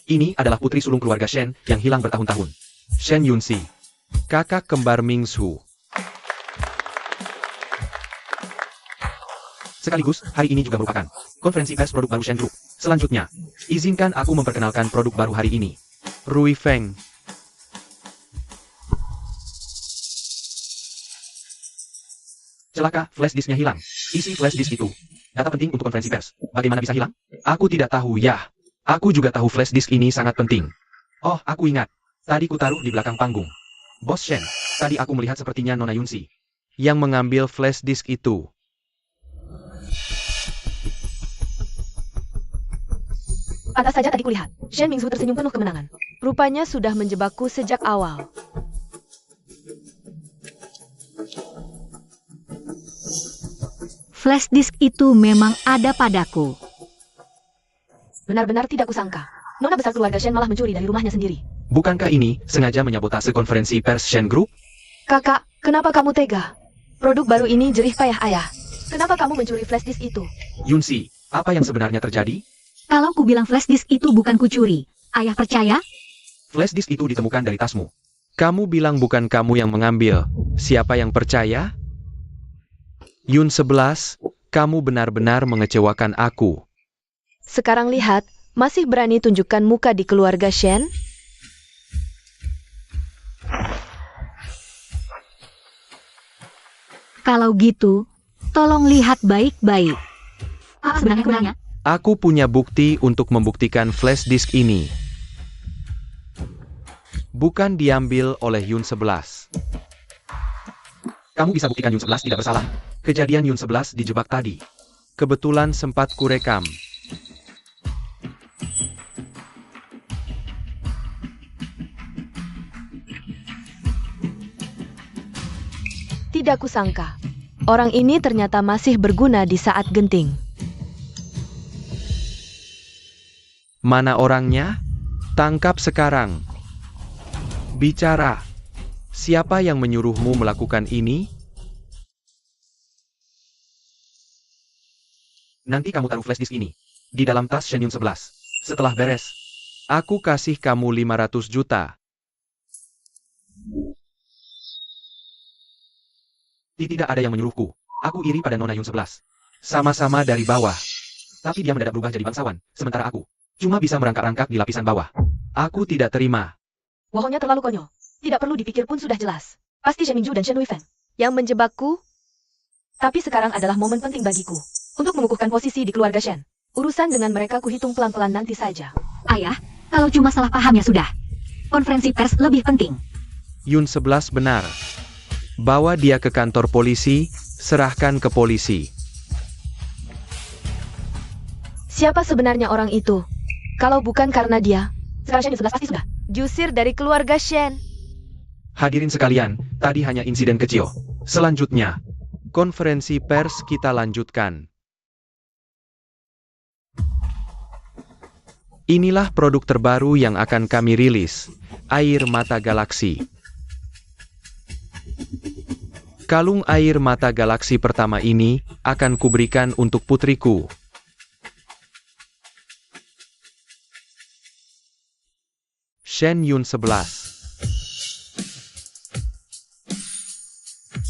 Speaker 2: Ini adalah putri sulung keluarga Shen yang hilang bertahun-tahun. Shen Yunsi, kakak kembar Mingsu. Sekaligus, hari ini juga merupakan konferensi pers produk baru Shen Group. Selanjutnya, izinkan aku memperkenalkan produk baru hari ini. Rui Feng. Celaka, flash disknya hilang. Isi flash disk itu data penting untuk konferensi pers. Bagaimana bisa hilang? Aku tidak tahu ya. Aku juga tahu flash disk ini sangat penting. Oh, aku ingat. Tadi kutaruh di belakang panggung. Bos Shen, tadi aku melihat sepertinya Nona Yunsi yang mengambil flash disk itu.
Speaker 3: Pantas saja tadi kulihat. Shen Mingsu tersenyum penuh kemenangan. Rupanya sudah menjebakku sejak awal.
Speaker 1: Flash disk itu memang ada padaku.
Speaker 3: Benar-benar tidak kusangka. Nona besar keluarga Shen malah mencuri dari rumahnya sendiri.
Speaker 2: Bukankah ini sengaja menyabotase konferensi pers Shen Group?
Speaker 3: Kakak, kenapa kamu tega? Produk baru ini jerih payah ayah. Kenapa kamu mencuri flash disk itu?
Speaker 2: Yunsi, apa yang sebenarnya terjadi?
Speaker 1: Kalau ku bilang flash disk itu bukan kucuri, ayah percaya?
Speaker 2: Flash disk itu ditemukan dari tasmu. Kamu bilang bukan kamu yang mengambil. Siapa yang percaya? Yun 11, kamu benar-benar mengecewakan aku.
Speaker 3: Sekarang lihat, masih berani tunjukkan muka di keluarga Shen?
Speaker 1: Kalau gitu, tolong lihat baik-baik. Apa sebenarnya kebenarannya?
Speaker 2: Aku punya bukti untuk membuktikan flash disk ini. Bukan diambil oleh Yun 11. Kamu bisa buktikan Yun 11 tidak bersalah. Kejadian Yun 11 dijebak tadi. Kebetulan sempat kurekam.
Speaker 3: Tidak kusangka. Orang ini ternyata masih berguna di saat genting.
Speaker 2: Mana orangnya? Tangkap sekarang. Bicara. Siapa yang menyuruhmu melakukan ini? Nanti kamu taruh flash disk ini di dalam tas Shen Yun 11. Setelah beres, aku kasih kamu 500 juta. Tidak ada yang menyuruhku. Aku iri pada Nona Yun 11. Sama-sama dari bawah. Tapi dia mendadak berubah jadi bangsawan, sementara aku cuma bisa merangkak-rangkak di lapisan bawah. Aku tidak terima.
Speaker 3: Bohongnya terlalu konyol. Tidak perlu dipikir pun sudah jelas. Pasti Shen Mingju dan Shen Weifeng yang menjebakku. Tapi sekarang adalah momen penting bagiku untuk mengukuhkan posisi di keluarga Shen. Urusan dengan mereka kuhitung pelan-pelan nanti saja.
Speaker 1: Ayah, kalau cuma salah paham ya sudah. Konferensi pers lebih penting.
Speaker 2: Yun 11 benar. Bawa dia ke kantor polisi, serahkan ke polisi.
Speaker 3: Siapa sebenarnya orang itu? Kalau bukan karena dia, sekarang Shen Yun 11 pasti sudah diusir dari keluarga Shen.
Speaker 2: Hadirin sekalian, tadi hanya insiden kecil. Selanjutnya, konferensi pers kita lanjutkan. Inilah produk terbaru yang akan kami rilis, Air Mata Galaksi. Kalung air mata galaksi pertama ini akan kuberikan untuk putriku. Shen Yun 11.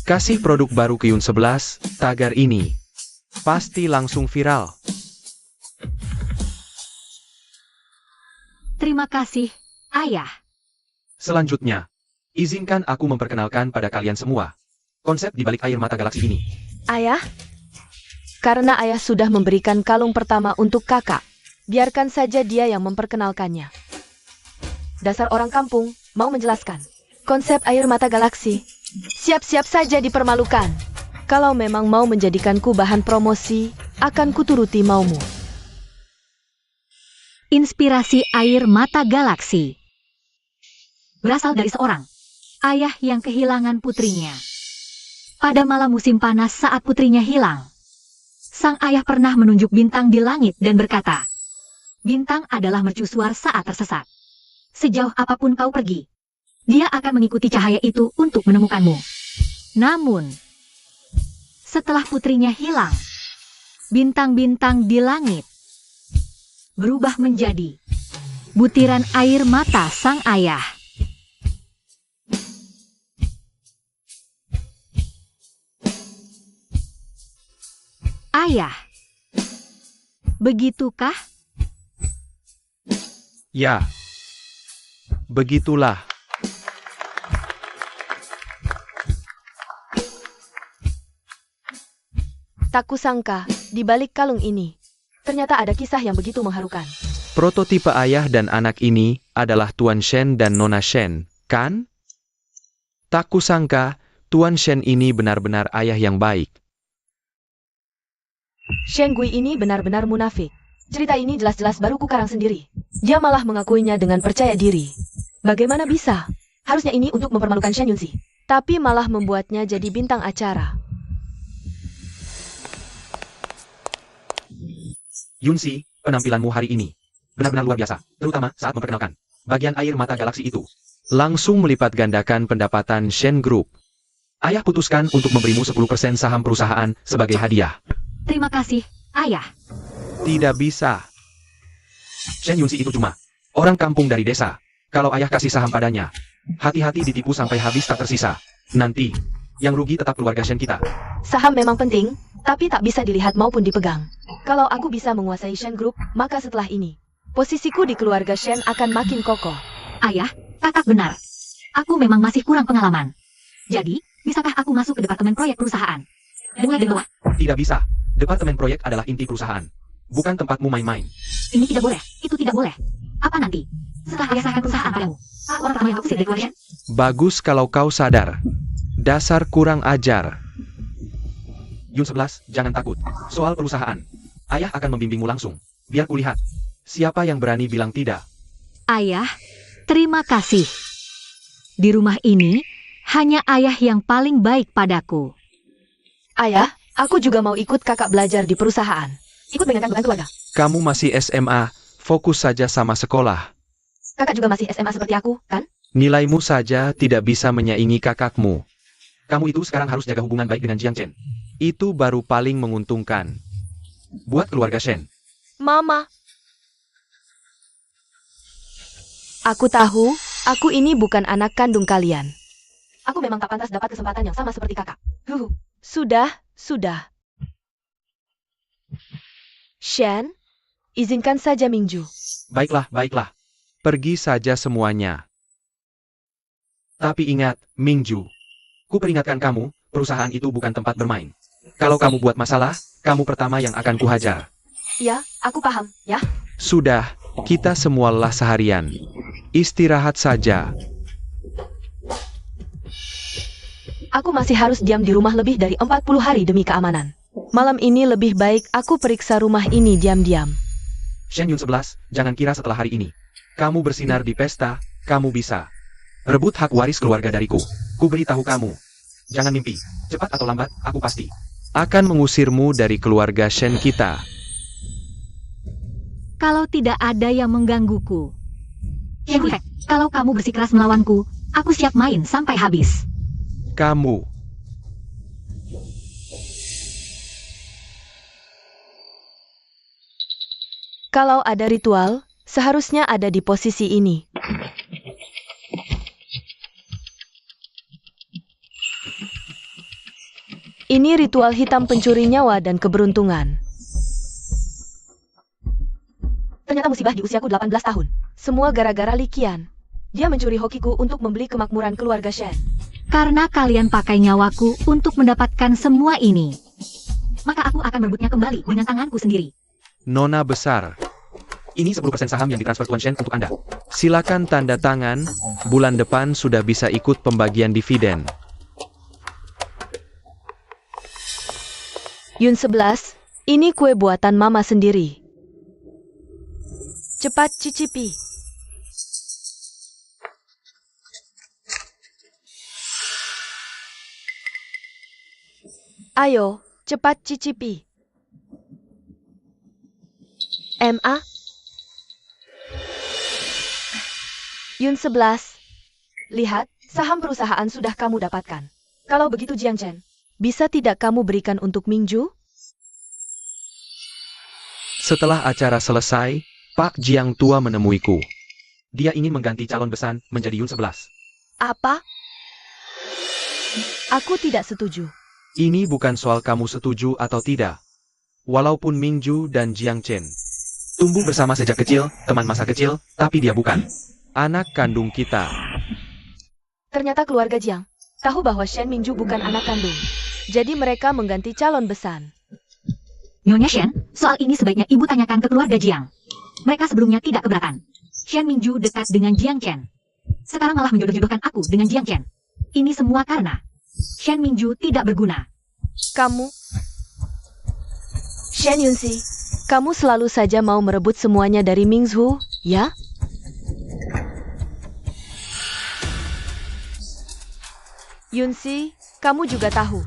Speaker 2: Kasih produk baru ke Yun 11, tagar ini. Pasti langsung viral.
Speaker 1: Terima kasih, ayah.
Speaker 2: Selanjutnya, izinkan aku memperkenalkan pada kalian semua konsep di balik air mata galaksi ini.
Speaker 3: Ayah? Karena ayah sudah memberikan kalung pertama untuk kakak, biarkan saja dia yang memperkenalkannya. Dasar orang kampung, mau menjelaskan. Konsep air mata galaksi Siap-siap saja dipermalukan. Kalau memang mau menjadikanku bahan promosi, akan kuturuti maumu.
Speaker 1: Inspirasi air mata galaksi. Berasal dari seorang ayah yang kehilangan putrinya. Pada malam musim panas saat putrinya hilang, sang ayah pernah menunjuk bintang di langit dan berkata, "Bintang adalah mercusuar saat tersesat. Sejauh apapun kau pergi, dia akan mengikuti cahaya itu untuk menemukanmu." Namun, setelah putrinya hilang, bintang-bintang di langit berubah menjadi butiran air mata sang ayah. Ayah, begitukah?
Speaker 2: Ya, begitulah.
Speaker 3: Tak kusangka, di balik kalung ini, ternyata ada kisah yang begitu mengharukan.
Speaker 2: Prototipe ayah dan anak ini adalah Tuan Shen dan Nona Shen, kan? Tak kusangka, Tuan Shen ini benar-benar ayah yang baik.
Speaker 3: Shen Gui ini benar-benar munafik. Cerita ini jelas-jelas baru kukarang sendiri. Dia malah mengakuinya dengan percaya diri. Bagaimana bisa? Harusnya ini untuk mempermalukan Shen Yunzi. Tapi malah membuatnya jadi bintang acara.
Speaker 2: Yunzi, penampilanmu hari ini benar-benar luar biasa, terutama saat memperkenalkan bagian air mata galaksi itu. Langsung melipat gandakan pendapatan Shen Group. Ayah putuskan untuk memberimu 10% saham perusahaan sebagai hadiah.
Speaker 1: Terima kasih, ayah.
Speaker 2: Tidak bisa. Shen Yunzi itu cuma orang kampung dari desa. Kalau ayah kasih saham padanya, hati-hati ditipu sampai habis tak tersisa. Nanti, yang rugi tetap keluarga Shen kita.
Speaker 3: Saham memang penting, tapi tak bisa dilihat maupun dipegang. Kalau aku bisa menguasai Shen Group, maka setelah ini, posisiku di keluarga Shen akan makin kokoh.
Speaker 1: Ayah, kakak benar. Aku memang masih kurang pengalaman. Jadi, bisakah aku masuk ke departemen proyek perusahaan? Mulai dari bawah.
Speaker 2: Tidak bisa. Departemen proyek adalah inti perusahaan. Bukan tempatmu main-main.
Speaker 1: Ini tidak boleh, itu tidak boleh. Apa nanti? Setelah ayah serahkan perusahaan padamu, aku orang pertama yang aku usir dari keluarga.
Speaker 2: Bagus kalau kau sadar. Dasar kurang ajar. Yun 11, jangan takut. Soal perusahaan, ayah akan membimbingmu langsung. Biar kulihat. Siapa yang berani bilang tidak?
Speaker 1: Ayah, terima kasih. Di rumah ini, hanya ayah yang paling baik padaku.
Speaker 3: Ayah, aku juga mau ikut kakak belajar di perusahaan. Ikut meringankan beban keluarga.
Speaker 2: Kamu masih SMA, fokus saja sama sekolah.
Speaker 3: Kakak juga masih SMA seperti aku, kan?
Speaker 2: Nilaimu saja tidak bisa menyaingi kakakmu. Kamu itu sekarang harus jaga hubungan baik dengan Jiang Chen. Itu baru paling menguntungkan. Buat keluarga Shen.
Speaker 3: Mama. Aku tahu, aku ini bukan anak kandung kalian. Aku memang tak pantas dapat kesempatan yang sama seperti kakak. Sudah. Shen, izinkan saja Mingju.
Speaker 2: Baiklah. Pergi saja semuanya. Tapi ingat, Mingju. Ku peringatkan kamu, perusahaan itu bukan tempat bermain. Kalau kamu buat masalah, kamu pertama yang akan kuhajar.
Speaker 3: Ya, aku paham, ya.
Speaker 2: Sudah, kita semua lelah seharian. Istirahat saja.
Speaker 3: Aku masih harus diam di rumah lebih dari 40 hari demi keamanan. Malam ini lebih baik aku periksa rumah ini diam-diam.
Speaker 2: Shen Yun 11, jangan kira setelah hari ini kamu bersinar di pesta, kamu bisa rebut hak waris keluarga dariku. Ku beritahu kamu. Jangan mimpi. Cepat atau lambat, aku pasti akan mengusirmu dari keluarga Shen kita.
Speaker 1: Kalau tidak ada yang menggangguku. Shen, kalau kamu bersikeras melawanku, aku siap main sampai habis.
Speaker 2: Kamu.
Speaker 3: Kalau ada ritual, seharusnya ada di posisi ini. Ini ritual hitam pencuri nyawa dan keberuntungan. Ternyata musibah di usiaku 18 tahun. Semua gara-gara Li Qian. Dia mencuri hokiku untuk membeli kemakmuran keluarga Shen.
Speaker 1: Karena kalian pakai nyawaku untuk mendapatkan semua ini, maka aku akan merebutnya kembali dengan tanganku sendiri.
Speaker 2: Nona besar. Ini 10% saham yang ditransfer Tuan Shen untuk Anda. Silakan tanda tangan, bulan depan sudah bisa ikut pembagian dividen.
Speaker 3: Yun 11, ini kue buatan Mama sendiri. Cepat cicipi. Ayo, cepat cicipi. MA? Yun 11. Lihat, saham perusahaan sudah kamu dapatkan. Kalau begitu Jiang Chen, bisa tidak kamu berikan untuk Mingju?
Speaker 2: Setelah acara selesai, Pak Jiang tua menemuiku. Dia ingin mengganti calon besan menjadi Yun 11.
Speaker 3: Apa? Aku tidak setuju.
Speaker 2: Ini bukan soal kamu setuju atau tidak. Walaupun Mingju dan Jiang Chen tumbuh bersama sejak kecil, teman masa kecil, tapi dia bukan anak kandung kita.
Speaker 3: Ternyata keluarga Jiang tahu bahwa Shen Mingju bukan anak kandung. Jadi mereka mengganti calon besan.
Speaker 1: Nyonya Shen, soal ini sebaiknya ibu tanyakan ke keluarga Jiang. Mereka sebelumnya tidak keberatan. Shen Mingju dekat dengan Jiang Chen. Sekarang malah menjodoh-jodohkan aku dengan Jiang Chen. Ini semua karena Shen Mingju tidak berguna.
Speaker 3: Kamu, Shen Yunxi, kamu selalu saja mau merebut semuanya dari Mingzhu, ya? Yunxi, kamu juga tahu.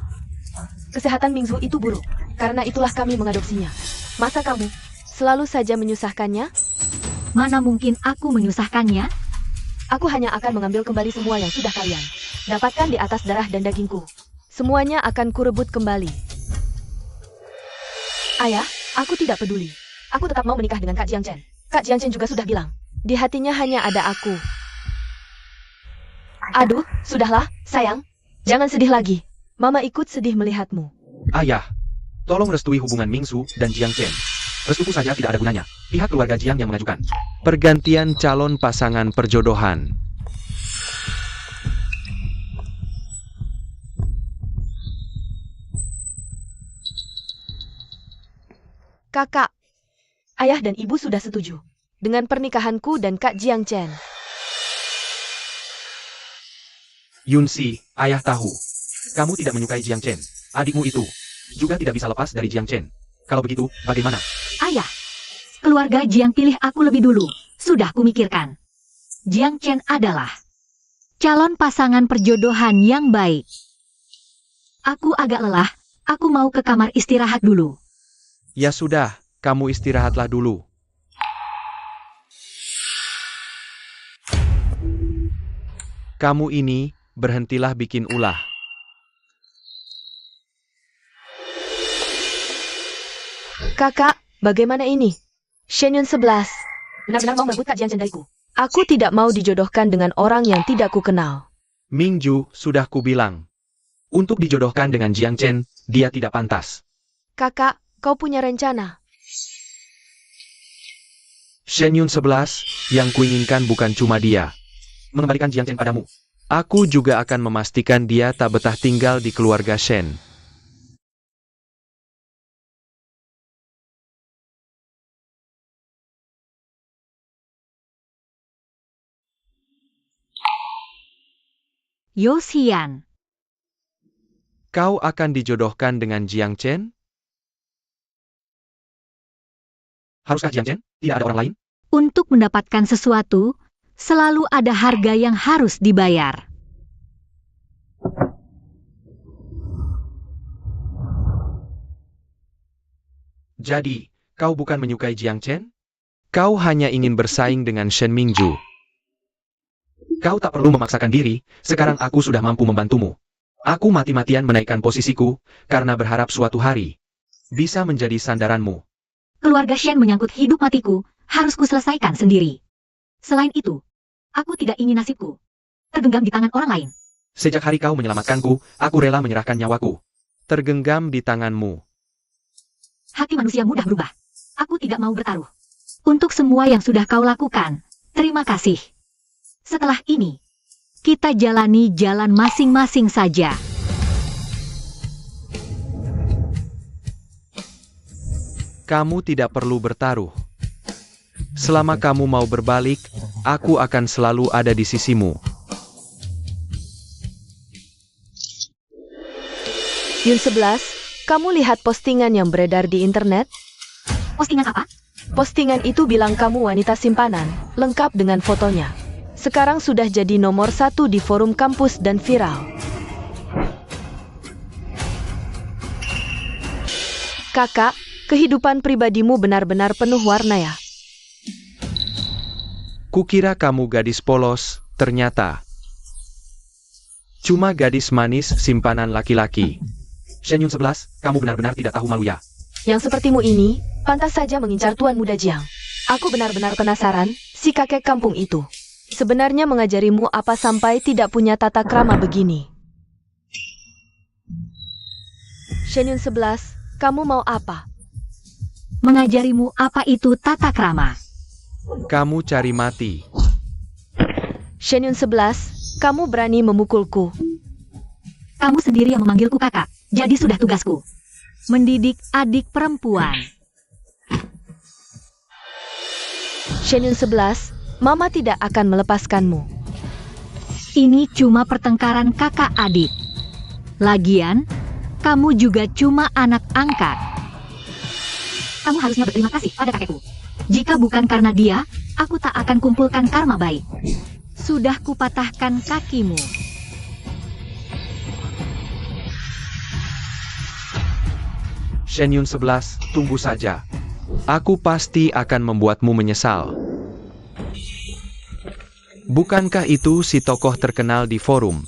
Speaker 3: Kesehatan Mingzhu itu buruk. Karena itulah kami mengadopsinya. Masa kamu selalu saja menyusahkannya?
Speaker 1: Mana mungkin aku menyusahkannya?
Speaker 3: Aku hanya akan mengambil kembali semua yang sudah kalian dapatkan di atas darah dan dagingku. Semuanya akan kurebut kembali. Ayah, aku tidak peduli. Aku tetap mau menikah dengan Kak Jiang Chen. Kak Jiang Chen juga sudah bilang, di hatinya hanya ada aku. Aduh, sudahlah, sayang. Jangan sedih lagi. Mama ikut sedih melihatmu.
Speaker 2: Ayah, tolong restui hubungan Mingzhu dan Jiang Chen. Restuku saja tidak ada gunanya. Pihak keluarga Jiang yang mengajukan pergantian calon pasangan perjodohan.
Speaker 3: Kakak, ayah dan ibu sudah setuju dengan pernikahanku dan Kak Jiang Chen.
Speaker 2: Yunxi, ayah tahu. Kamu tidak menyukai Jiang Chen. Adikmu itu juga tidak bisa lepas dari Jiang Chen. Kalau begitu, bagaimana?
Speaker 1: Ayah, keluarga Jiang pilih aku lebih dulu. Sudah kumikirkan. Jiang Chen adalah calon pasangan perjodohan yang baik. Aku agak lelah. Aku mau ke kamar istirahat dulu.
Speaker 2: Ya sudah, kamu istirahatlah dulu. Kamu ini, berhentilah bikin ulah.
Speaker 3: Kakak, bagaimana ini? Shen Yun 11. Benar-benar mau merebut Kak Jiang Chen dariku. Aku tidak mau dijodohkan dengan orang yang tidak kukenal.
Speaker 2: Mingju, sudah kubilang. Untuk dijodohkan dengan Jiang Chen, dia tidak pantas.
Speaker 3: Kakak, kau punya rencana.
Speaker 2: Shen Yun 11, yang kuinginkan bukan cuma dia. Mengembalikan Jiang Chen padamu. Aku juga akan memastikan dia tak betah tinggal di keluarga Shen.
Speaker 1: Yosian,
Speaker 2: Kau akan dijodohkan dengan Jiang Chen? Haruskah Jiang Chen? Tidak ada orang lain?
Speaker 1: untuk mendapatkan sesuatu, selalu ada harga yang harus dibayar.
Speaker 2: Jadi, kau bukan menyukai Jiang Chen? Kau hanya ingin bersaing dengan Shen Mingju. Kau tak perlu memaksakan diri, sekarang aku sudah mampu membantumu. Aku mati-matian menaikkan posisiku, karena berharap suatu hari bisa menjadi sandaranmu.
Speaker 1: Keluarga Shen menyangkut hidup matiku, harus kuselesaikan sendiri. Selain itu, aku tidak ingin nasibku tergenggam di tangan orang lain.
Speaker 2: Sejak hari kau menyelamatkanku, aku rela menyerahkan nyawaku. Tergenggam di tanganmu.
Speaker 1: Hati manusia mudah berubah. Aku tidak mau bertaruh. Untuk semua yang sudah kau lakukan, terima kasih. Setelah ini, kita jalani jalan masing-masing saja.
Speaker 2: Kamu tidak perlu bertaruh. Selama kamu mau berbalik, aku akan selalu ada di sisimu.
Speaker 3: Yun 11, Kamu lihat postingan yang beredar di internet?
Speaker 1: Postingan apa?
Speaker 3: Postingan itu bilang kamu wanita simpanan, lengkap dengan fotonya. Sekarang sudah jadi nomor 1 di forum kampus dan viral. Kakak, kehidupan pribadimu benar-benar penuh warna ya.
Speaker 2: Kukira kamu gadis polos, ternyata cuma gadis manis simpanan laki-laki. Shen Yun 11, kamu benar-benar tidak tahu malu ya.
Speaker 3: Yang sepertimu ini, pantas saja mengincar Tuan Muda Jiang. Aku benar-benar penasaran, si kakek kampung itu sebenarnya mengajarimu apa sampai tidak punya tata krama begini. Shen Yun 11, kamu mau apa?
Speaker 1: Mengajarimu apa itu tata krama.
Speaker 2: Kamu cari mati.
Speaker 3: Shen Yun 11, kamu berani memukulku.
Speaker 1: Kamu sendiri yang memanggilku kakak, jadi sudah tugasku mendidik adik perempuan.
Speaker 3: Shen Yun 11, Mama tidak akan melepaskanmu.
Speaker 1: Ini cuma pertengkaran kakak adik. Lagian, kamu juga cuma anak angkat. Kamu harusnya berterima kasih pada kakekku. Jika bukan karena dia, aku tak akan kumpulkan karma baik. Sudah kupatahkan kakimu.
Speaker 2: Shen Yun 11, tunggu saja. Aku pasti akan membuatmu menyesal. Bukankah itu si tokoh terkenal di forum?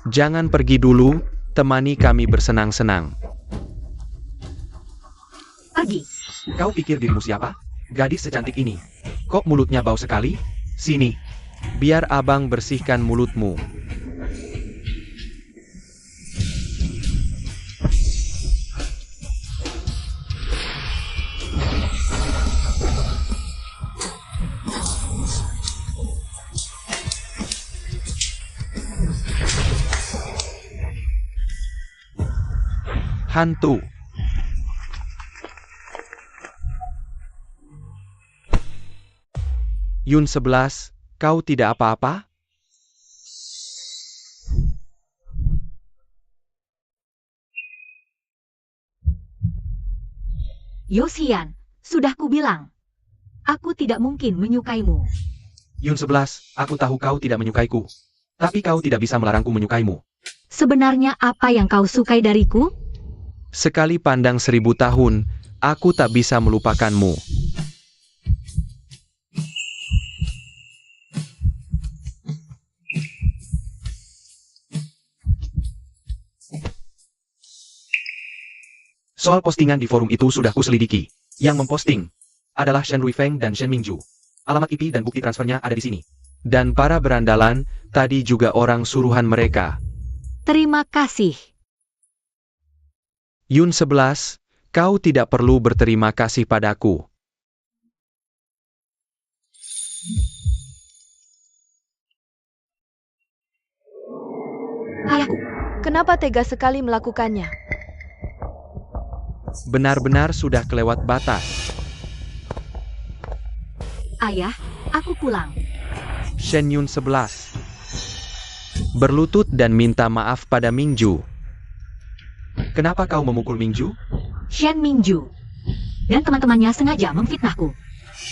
Speaker 2: Jangan pergi dulu, temani kami bersenang-senang.
Speaker 1: Pergi.
Speaker 2: Kau pikir dirimu siapa? Gadis secantik ini. Kok mulutnya bau sekali? Sini. Biar abang bersihkan mulutmu. Hantu. Yun 11, kau tidak apa-apa?
Speaker 1: Yosian, sudah kubilang. Aku tidak mungkin menyukaimu.
Speaker 2: Yun 11, aku tahu kau tidak menyukaiku. Tapi kau tidak bisa melarangku menyukaimu.
Speaker 1: Sebenarnya apa yang kau sukai dariku?
Speaker 2: Sekali pandang 1000 tahun, aku tak bisa melupakanmu. Soal postingan di forum itu sudah kuselidiki. Yang memposting adalah Shen Ruifeng dan Shen Mingju. Alamat IP dan bukti transfernya ada di sini. Dan para berandalan, tadi juga orang suruhan mereka.
Speaker 1: Terima kasih.
Speaker 2: Yun 11, kau tidak perlu berterima kasih padaku.
Speaker 1: Ayahku,
Speaker 3: Kenapa tega sekali melakukannya?
Speaker 2: Benar-benar sudah kelewat batas.
Speaker 1: ayah, aku pulang.
Speaker 2: Shen Yun 11. Berlutut dan minta maaf pada Mingju. Kenapa kau memukul Mingju?
Speaker 1: Shen Mingju dan teman-temannya sengaja memfitnahku.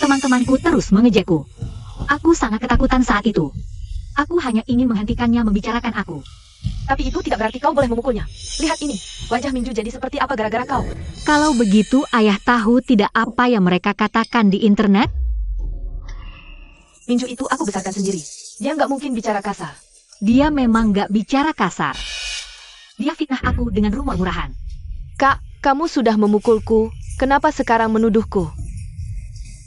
Speaker 1: Teman-temanku terus mengejekku. Aku sangat ketakutan saat itu. Aku hanya ingin menghentikannya membicarakan aku.
Speaker 3: Tapi itu tidak berarti kau boleh memukulnya. Lihat ini, wajah Mingju jadi seperti apa gara-gara kau.
Speaker 1: Kalau begitu, ayah tahu tidak apa yang mereka katakan di internet?
Speaker 3: Mingju itu aku besarkan sendiri. Dia nggak mungkin bicara kasar.
Speaker 1: Dia memang nggak bicara kasar. Dia fitnah aku dengan rumor murahan.
Speaker 3: Kak, kamu sudah memukulku. Kenapa sekarang menuduhku?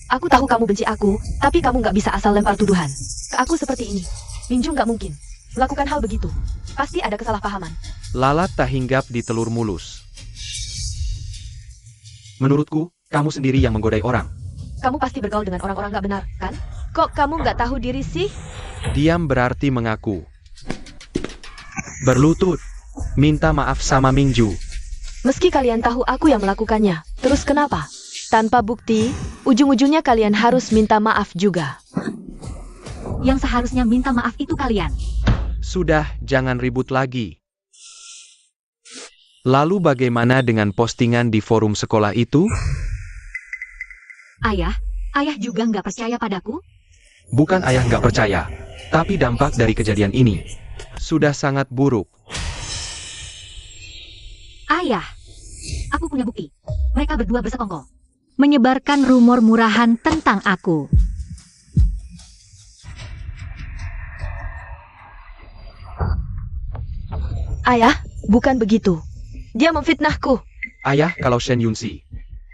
Speaker 3: Aku tahu kamu benci aku, tapi kamu nggak bisa asal lempar tuduhan. Ke aku seperti ini. Mingju nggak mungkin melakukan hal begitu. Pasti ada kesalahpahaman.
Speaker 2: Lalat tak hinggap di telur mulus. Menurutku, kamu sendiri yang menggodai orang.
Speaker 3: Kamu pasti bergaul dengan orang-orang nggak benar, kan? Kok kamu nggak tahu diri sih?
Speaker 2: Diam berarti mengaku. Berlutut. Minta maaf sama Mingju.
Speaker 3: Meski kalian tahu aku yang melakukannya, terus kenapa? Tanpa bukti, ujung-ujungnya kalian harus minta maaf juga.
Speaker 1: Yang seharusnya minta maaf itu kalian.
Speaker 2: Sudah, jangan ribut lagi. Lalu bagaimana dengan postingan di forum sekolah itu?
Speaker 1: Ayah juga nggak percaya padaku?
Speaker 2: Bukan ayah nggak percaya, tapi dampak dari kejadian ini sudah sangat buruk.
Speaker 1: Ayah, aku punya bukti. Mereka berdua bersekongkol. Menyebarkan rumor murahan tentang aku.
Speaker 3: Ayah, bukan begitu. Dia memfitnahku.
Speaker 2: Ayah, kalau Shen Yunxi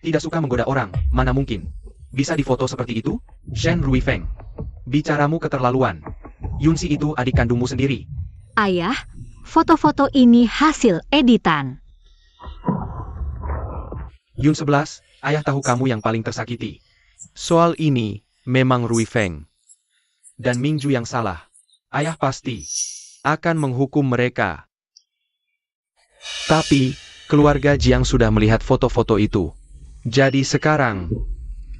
Speaker 2: tidak suka menggoda orang, mana mungkin bisa difoto seperti itu? Shen Ruifeng, bicaramu keterlaluan. Yunxi itu adik kandungmu sendiri.
Speaker 1: Ayah, foto-foto ini hasil editan.
Speaker 2: Yun 11, ayah tahu kamu yang paling tersakiti. Soal ini memang Ruifeng dan Mingju yang salah. Ayah pasti akan menghukum mereka. Tapi keluarga Jiang sudah melihat foto-foto itu. Jadi sekarang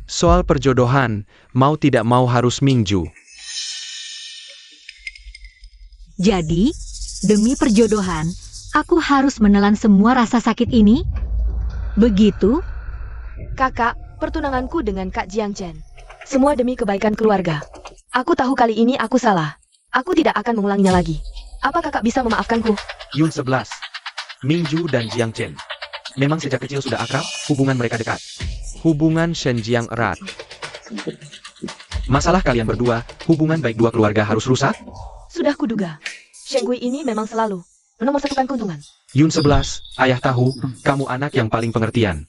Speaker 2: soal perjodohan, mau tidak mau harus Mingju.
Speaker 1: Jadi, demi perjodohan, aku harus menelan semua rasa sakit ini? Begitu?
Speaker 3: Kakak, pertunanganku dengan Kak Jiang Chen. Semua demi kebaikan keluarga. Aku tahu kali ini aku salah. Aku tidak akan mengulanginya lagi. Apa kakak bisa memaafkanku?
Speaker 2: Yun 11, Mingju dan Jiang Chen. Memang sejak kecil sudah akrab, hubungan mereka dekat. Hubungan Shen Jiang erat. Masalah kalian berdua, hubungan baik dua keluarga harus rusak?
Speaker 3: Sudah kuduga. Shen Gui ini memang selalu menomorsatukan keuntungan.
Speaker 2: Yun 11, ayah tahu, kamu anak yang paling pengertian.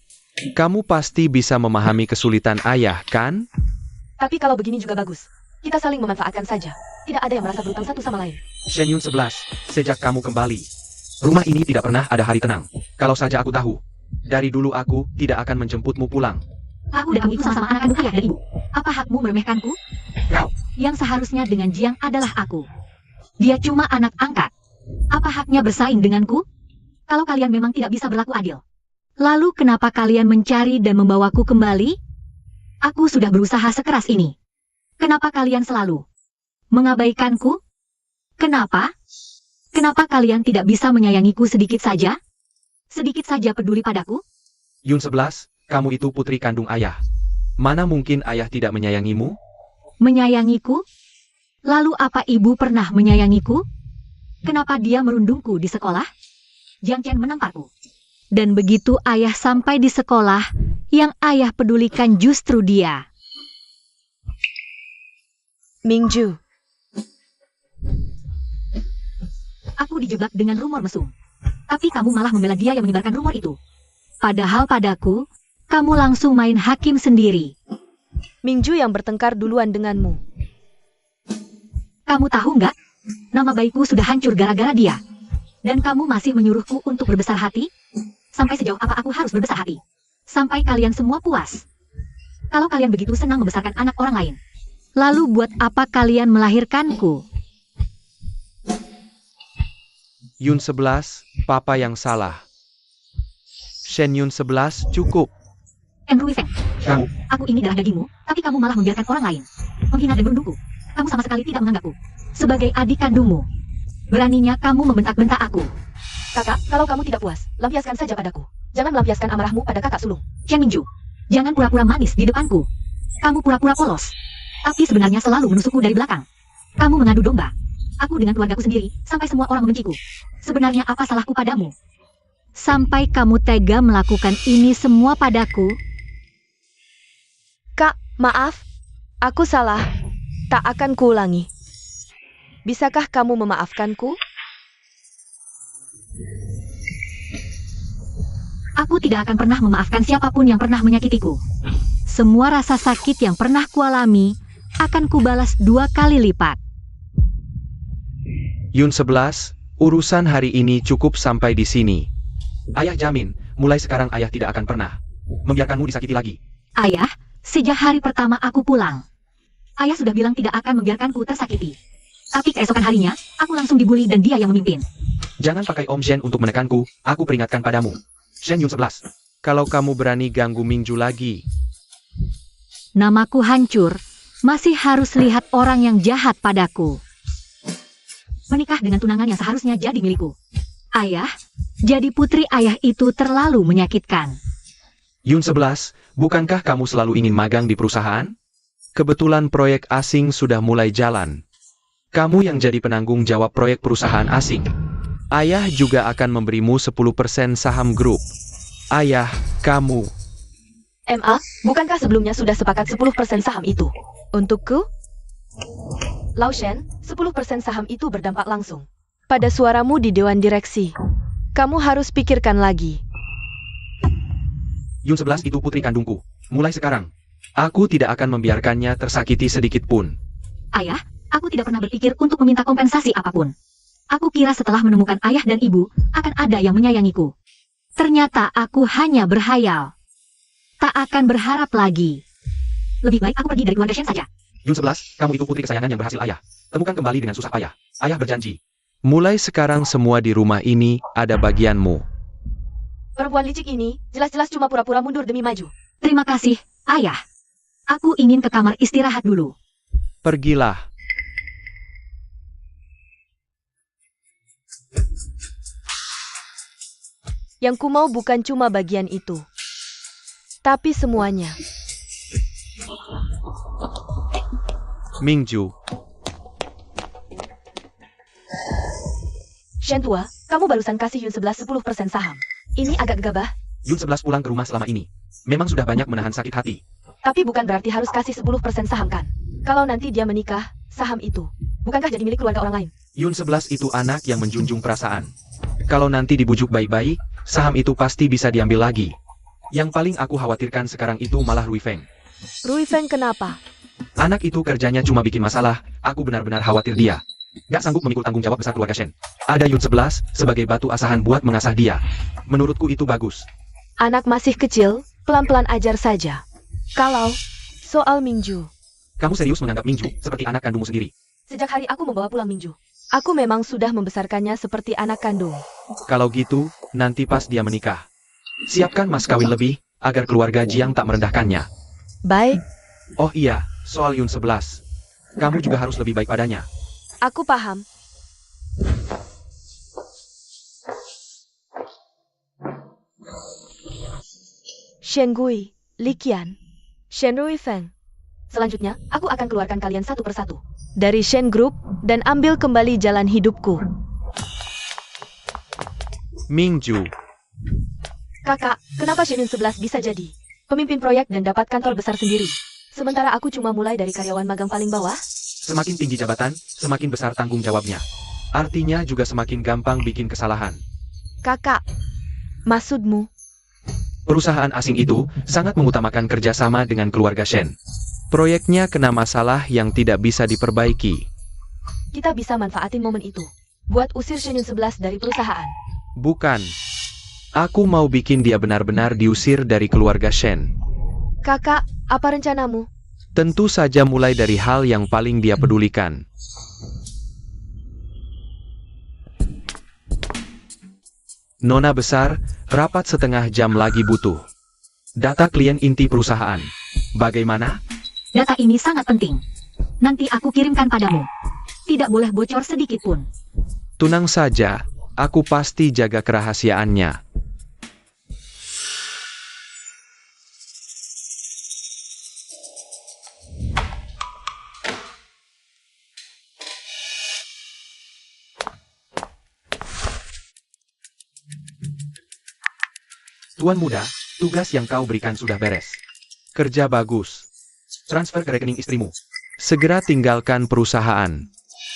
Speaker 2: Kamu pasti bisa memahami kesulitan ayah, kan?
Speaker 3: Tapi kalau begini juga bagus. Kita saling memanfaatkan saja. Tidak ada yang merasa berutang satu sama lain.
Speaker 2: Shen Yun 11, sejak kamu kembali, rumah ini tidak pernah ada hari tenang. Kalau saja aku tahu, dari dulu aku tidak akan menjemputmu pulang.
Speaker 1: Aku dan kamu itu sama-sama anak kandung ayah dan ibu. Apa hakmu meremehkanku?
Speaker 2: Kau,
Speaker 1: Yang seharusnya dengan Jiang adalah aku. Dia cuma anak angkat. Apa haknya bersaing denganku? Kalau kalian memang tidak bisa berlaku adil. Lalu kenapa kalian mencari dan membawaku kembali? Aku sudah berusaha sekeras ini. Kenapa kalian selalu mengabaikanku? Kenapa? Kenapa kalian tidak bisa menyayangiku sedikit saja? Sedikit saja peduli padaku?
Speaker 2: Yun 11, kamu itu putri kandung ayah. Mana mungkin ayah tidak menyayangimu?
Speaker 1: Menyayangiku? Lalu apa ibu pernah menyayangiku? Kenapa dia merundungku di sekolah? Jiang Chen menamparku. Dan begitu ayah sampai di sekolah, yang ayah pedulikan justru dia.
Speaker 3: Mingju,
Speaker 1: Aku dijebak dengan rumor mesum. Tapi kamu malah membela dia yang menyebarkan rumor itu. Padahal padaku, kamu langsung main hakim sendiri.
Speaker 3: Mingju yang bertengkar duluan denganmu.
Speaker 1: Kamu tahu nggak? Nama baikku sudah hancur gara-gara dia. Dan kamu masih menyuruhku untuk berbesar hati? Sampai sejauh apa aku harus berbesar hati? Sampai kalian semua puas. Kalau kalian begitu senang membesarkan anak orang lain, lalu buat apa kalian melahirkanku?
Speaker 2: Yun 11, papa yang salah. Shen Yun 11, cukup.
Speaker 1: Rui Feng,
Speaker 2: Kamu,
Speaker 1: aku ini darah dagingmu, tapi kamu malah membiarkan orang lain menghina dan merundungku. Kamu sama sekali tidak menganggapku sebagai adik kandungmu. Beraninya kamu membentak-bentak aku.
Speaker 3: Kakak, kalau kamu tidak puas, lampiaskan saja padaku. Jangan melampiaskan amarahmu pada kakak sulung.
Speaker 1: Chen Mingju, jangan pura-pura manis di depanku. Kamu pura-pura polos, tapi sebenarnya selalu menusukku dari belakang. Kamu mengadu domba. Aku dengan keluargaku sendiri, sampai semua orang membenciku. Sebenarnya apa salahku padamu? Sampai kamu tega melakukan ini semua padaku?
Speaker 3: Kak, maaf. Aku salah. Tak akan kuulangi. Bisakah kamu memaafkanku?
Speaker 1: Aku tidak akan pernah memaafkan siapapun yang pernah menyakitiku. Semua rasa sakit yang pernah kualami akan kubalas 2 kali lipat.
Speaker 2: Yun 11, urusan hari ini cukup sampai di sini. Ayah jamin, mulai sekarang ayah tidak akan pernah membiarkanmu disakiti lagi.
Speaker 1: Ayah, sejak hari pertama aku pulang, ayah sudah bilang tidak akan membiarkanku tersakiti. Tapi keesokan harinya, aku langsung dibully dan dia yang memimpin.
Speaker 2: Jangan pakai Om Shen untuk menekanku, aku peringatkan padamu. Shen Yun 11, kalau kamu berani ganggu Mingju lagi.
Speaker 1: Namaku hancur, masih harus lihat orang yang jahat padaku. Menikah dengan tunangan yang seharusnya jadi milikku. Ayah, Jadi putri ayah itu terlalu menyakitkan.
Speaker 2: Yun 11, bukankah kamu selalu ingin magang di perusahaan? Kebetulan proyek asing sudah mulai jalan. Kamu yang jadi penanggung jawab proyek perusahaan asing. Ayah juga akan memberimu 10% saham grup. Ayah, kamu.
Speaker 3: MA, bukankah sebelumnya sudah sepakat 10% saham itu? Untukku? Lao Shen, 10% saham itu berdampak langsung pada suaramu di Dewan Direksi. Kamu harus pikirkan lagi.
Speaker 2: Yun 11 itu putri kandungku. Mulai sekarang, aku tidak akan membiarkannya tersakiti sedikit pun.
Speaker 1: Ayah, aku tidak pernah berpikir untuk meminta kompensasi apapun. Aku kira setelah menemukan ayah dan ibu, akan ada yang menyayangiku. Ternyata aku hanya berhayal. Tak akan berharap lagi. Lebih baik aku pergi dari keluarga Shen saja.
Speaker 2: Yun 11, kamu itu putri kesayangan yang berhasil ayah. Temukan kembali dengan susah payah. Ayah berjanji. Mulai sekarang semua di rumah ini ada bagianmu.
Speaker 3: Perempuan licik ini jelas-jelas cuma pura-pura mundur demi maju.
Speaker 1: Terima kasih, ayah. Aku ingin ke kamar istirahat dulu.
Speaker 2: Pergilah.
Speaker 3: Yang ku mau bukan cuma bagian itu, tapi semuanya.
Speaker 2: Mingju.
Speaker 3: Shen tua, kamu barusan kasih Yun 11 10% saham. Ini agak gegabah,
Speaker 2: Yun 11 pulang ke rumah selama ini. Memang sudah banyak menahan sakit hati.
Speaker 3: tapi bukan berarti harus kasih 10% saham kan? Kalau nanti dia menikah, saham itu bukankah jadi milik keluarga orang lain?
Speaker 2: Yun 11 itu anak yang menjunjung perasaan. Kalau nanti dibujuk baik-baik, saham itu pasti bisa diambil lagi. Yang paling aku khawatirkan sekarang itu malah Rui Feng.
Speaker 3: Rui Feng kenapa?
Speaker 2: Anak itu kerjanya cuma bikin masalah, aku benar-benar khawatir dia. Gak sanggup memikul tanggung jawab besar keluarga Shen. Ada Yun 11 sebagai batu asahan buat mengasah dia. Menurutku itu bagus.
Speaker 3: Anak masih kecil, pelan-pelan ajar saja. Kalau soal Mingju,
Speaker 2: Kamu serius menganggap Mingju seperti anak kandungmu sendiri?
Speaker 3: sejak hari aku membawa pulang Mingju, aku memang sudah membesarkannya seperti anak kandung.
Speaker 2: Kalau gitu, nanti pas dia menikah, siapkan mas kawin lebih, agar keluarga Jiang tak merendahkannya.
Speaker 3: Baik,
Speaker 2: Oh iya, soal Yun 11. Kamu juga harus lebih baik padanya.
Speaker 3: aku paham. Shen Gui, Li Qian, Shen Rui Feng. Selanjutnya, aku akan keluarkan kalian satu persatu dari Shen Group dan ambil kembali jalan hidupku.
Speaker 2: Mingju.
Speaker 3: Kakak, kenapa Shen Yun 11 bisa jadi pemimpin proyek dan dapat kantor besar sendiri? Sementara aku cuma mulai dari karyawan magang paling bawah?
Speaker 2: Semakin tinggi jabatan, semakin besar tanggung jawabnya. Artinya juga semakin gampang bikin kesalahan.
Speaker 3: Kakak, maksudmu?
Speaker 2: Perusahaan asing itu sangat mengutamakan kerjasama dengan keluarga Shen. Proyeknya kena masalah yang tidak bisa diperbaiki.
Speaker 3: Kita bisa manfaatin momen itu buat usir Shen Yun 11 dari perusahaan.
Speaker 2: Bukan. Aku mau bikin dia benar-benar diusir dari keluarga Shen.
Speaker 3: Kakak, apa rencanamu?
Speaker 2: Tentu saja mulai dari hal yang paling dia pedulikan. Nona besar, rapat setengah jam lagi butuh. Data klien inti perusahaan. Bagaimana?
Speaker 1: Data ini sangat penting. Nanti aku kirimkan padamu. Tidak boleh bocor sedikit pun.
Speaker 2: Tunang saja, aku pasti jaga kerahasiaannya. Tuan muda, tugas yang kau berikan sudah beres. Kerja bagus. Transfer ke rekening istrimu. Segera tinggalkan perusahaan.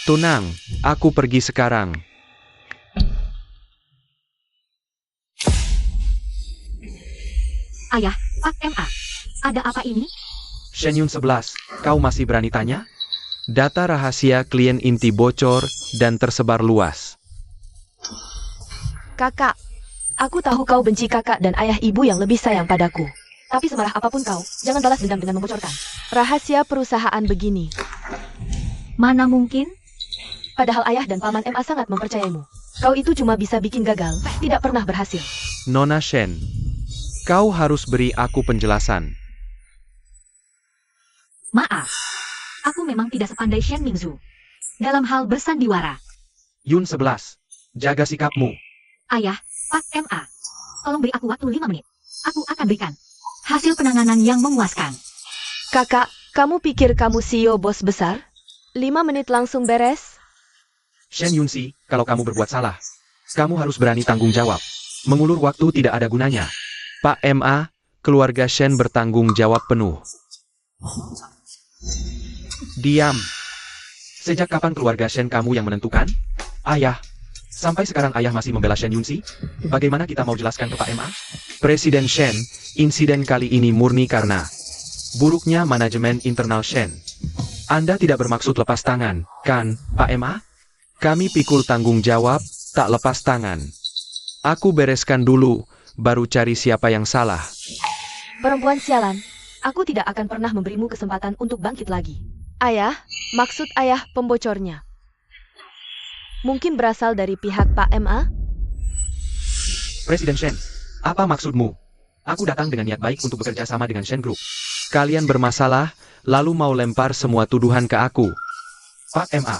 Speaker 2: Tunang, aku pergi sekarang.
Speaker 1: Ayah, Pak MA. Ada apa ini?
Speaker 2: Shen Yun 11, kau masih berani tanya? Data rahasia klien inti bocor dan tersebar luas.
Speaker 3: Kakak, aku tahu kau benci kakak dan ayah ibu yang lebih sayang padaku. Tapi semarah apapun kau, jangan balas dendam dengan membocorkan rahasia perusahaan begini.
Speaker 1: Mana mungkin?
Speaker 3: Padahal ayah dan paman MA sangat mempercayaimu. Kau itu cuma bisa bikin gagal, tidak pernah berhasil.
Speaker 2: Nona Shen, kau harus beri aku penjelasan.
Speaker 1: Maaf. Aku memang tidak sepandai Shen Mingzu dalam hal bersandiwara.
Speaker 2: Yun 11, jaga sikapmu.
Speaker 1: Ayah, Pak MA, tolong beri aku waktu 5 menit. Aku akan berikan hasil penanganan yang memuaskan.
Speaker 3: Kakak, kamu pikir kamu CEO bos besar? 5 menit langsung beres?
Speaker 2: Shen Yunxi, kalau kamu berbuat salah, kamu harus berani tanggung jawab. Mengulur waktu tidak ada gunanya. Pak MA, keluarga Shen bertanggung jawab penuh. Diam. Sejak kapan keluarga Shen kamu yang menentukan? Ayah. Sampai sekarang ayah masih membela Shen Yunxi? Bagaimana kita mau jelaskan ke Pak MA? Presiden Shen, insiden kali ini murni karena buruknya manajemen internal Shen. Anda tidak bermaksud lepas tangan, kan, Pak MA? Kami pikul tanggung jawab, tak lepas tangan. Aku bereskan dulu, baru cari siapa yang salah.
Speaker 3: Perempuan sialan, aku tidak akan pernah memberimu kesempatan untuk bangkit lagi. Ayah, maksud ayah pembocornya. Mungkin berasal dari pihak Pak MA?
Speaker 2: Presiden Shen, apa maksudmu? Aku datang dengan niat baik untuk bekerja sama dengan Shen Group. Kalian bermasalah, lalu mau lempar semua tuduhan ke aku. Pak MA,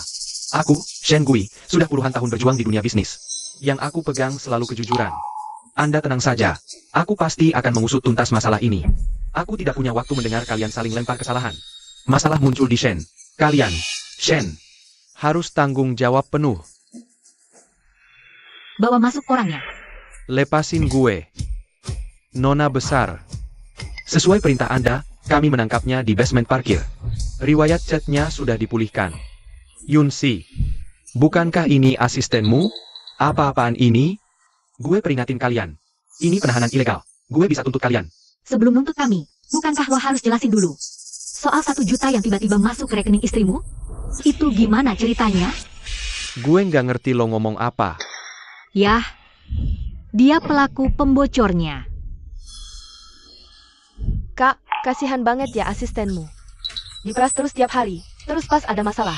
Speaker 2: aku, Shen Gui, sudah puluhan tahun berjuang di dunia bisnis. Yang aku pegang selalu kejujuran. Anda tenang saja, aku pasti akan mengusut tuntas masalah ini. Aku tidak punya waktu mendengar kalian saling lempar kesalahan. Masalah muncul di Shen. Kalian, Shen, harus tanggung jawab penuh.
Speaker 1: Bawa masuk orangnya.
Speaker 2: Lepasin gue. Nona besar. Sesuai perintah Anda, kami menangkapnya di basement parkir. Riwayat chatnya sudah dipulihkan. Yunxi, bukankah ini asistenmu? Apa-apaan ini? Gue peringatin kalian. Ini penahanan ilegal. Gue bisa tuntut kalian.
Speaker 1: Sebelum nuntut kami, bukankah lo harus jelasin dulu? Soal 1 juta yang tiba-tiba masuk ke rekening istrimu? Itu gimana ceritanya?
Speaker 2: Gue nggak ngerti lo ngomong apa.
Speaker 1: Yah, dia pelaku pembocornya.
Speaker 3: Kak, kasihan banget ya asistenmu. Diperas terus tiap hari, terus pas ada masalah,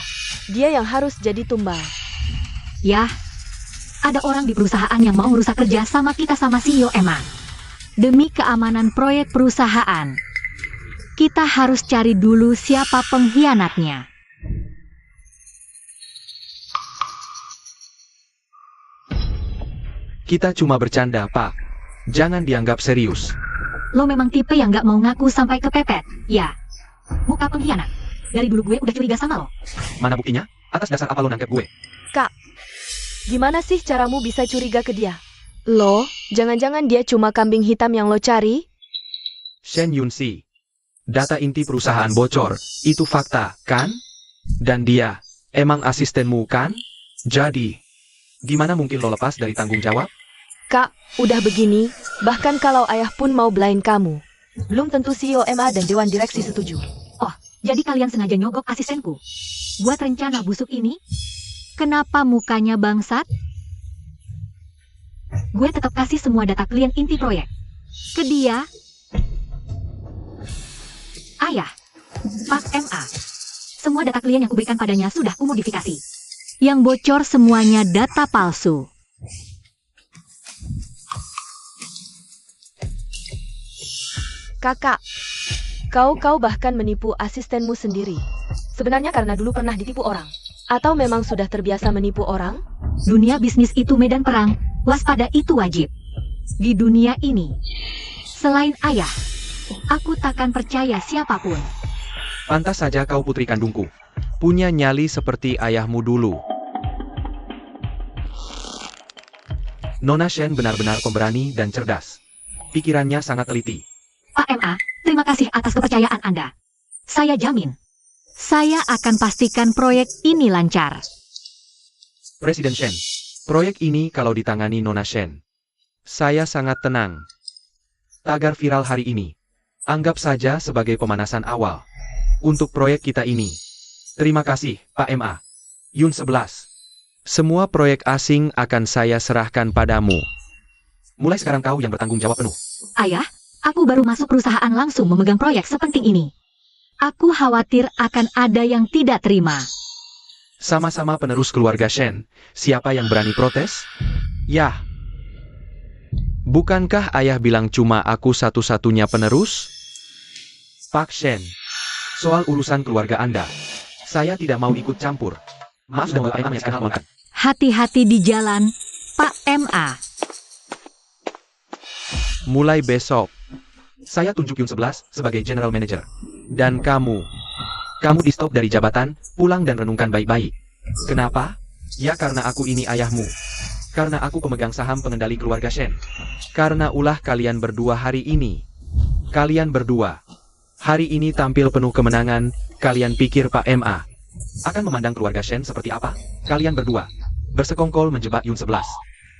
Speaker 3: dia yang harus jadi tumbal.
Speaker 1: Yah, ada orang di perusahaan yang mau rusak kerja sama kita sama CEO Emma. Demi keamanan proyek perusahaan, kita harus cari dulu siapa pengkhianatnya.
Speaker 2: Kita cuma bercanda, Pak. Jangan dianggap serius.
Speaker 1: Lo memang tipe yang gak mau ngaku sampai kepepet, ya? Muka pengkhianat. Dari dulu gue udah curiga sama lo.
Speaker 2: Mana buktinya? Atas dasar apa lo nangkep gue?
Speaker 3: Kak, gimana sih caramu bisa curiga ke dia? Lo, jangan-jangan dia cuma kambing hitam yang lo cari?
Speaker 2: Shen Yunxi. Data inti perusahaan bocor, itu fakta, kan? Dan dia, emang asistenmu, kan? Jadi, gimana mungkin lo lepas dari tanggung jawab?
Speaker 3: Kak, udah begini, bahkan kalau ayah pun mau belain kamu, belum tentu CEO MA dan Dewan Direksi setuju.
Speaker 1: Oh, jadi kalian sengaja nyogok asistenku? Buat rencana busuk ini? Kenapa mukanya bangsat? Gue tetap kasih semua data klien inti proyek ke dia. Ayah, Pak MA, semua data klien yang kuberikan padanya sudah kumodifikasi. Yang bocor semuanya data palsu.
Speaker 3: Kakak, kau bahkan menipu asistenmu sendiri. Sebenarnya karena dulu pernah ditipu orang? Atau memang sudah terbiasa menipu orang?
Speaker 1: Dunia bisnis itu medan perang, waspada itu wajib. Di dunia ini, selain ayah, aku takkan percaya siapapun.
Speaker 2: Pantas saja kau putri kandungku. Punya nyali seperti ayahmu dulu. Nona Shen benar-benar pemberani dan cerdas. Pikirannya sangat teliti.
Speaker 1: Pak MA, terima kasih atas kepercayaan Anda. Saya jamin, saya akan pastikan proyek ini lancar.
Speaker 2: Presiden Shen, proyek ini kalau ditangani Nona Shen, saya sangat tenang. Tagar viral hari ini, anggap saja sebagai pemanasan awal untuk proyek kita ini. Terima kasih, Pak MA. Yun 11. Semua proyek asing akan saya serahkan padamu. Mulai sekarang kau yang bertanggung jawab penuh.
Speaker 1: Ayah, aku baru masuk perusahaan langsung memegang proyek sepenting ini. Aku khawatir akan ada yang tidak terima.
Speaker 2: Sama-sama penerus keluarga Shen, siapa yang berani protes? Yah. Bukankah ayah bilang cuma aku satu-satunya penerus? Pak Shen, soal urusan keluarga Anda, saya tidak mau ikut campur. Maaf dan Bapak MA menyaksikan hal.
Speaker 1: Hati-hati di jalan, Pak MA.
Speaker 2: Mulai besok, saya tunjuk Yun 11 sebagai General Manager. Dan kamu di stop dari jabatan, pulang dan renungkan baik-baik. Kenapa? Ya karena aku ini ayahmu. Karena aku pemegang saham pengendali keluarga Shen. Karena ulah kalian berdua hari ini. Kalian berdua hari ini tampil penuh kemenangan. Kalian pikir Pak MA akan memandang keluarga Shen seperti apa? Kalian berdua bersekongkol menjebak Yun 11.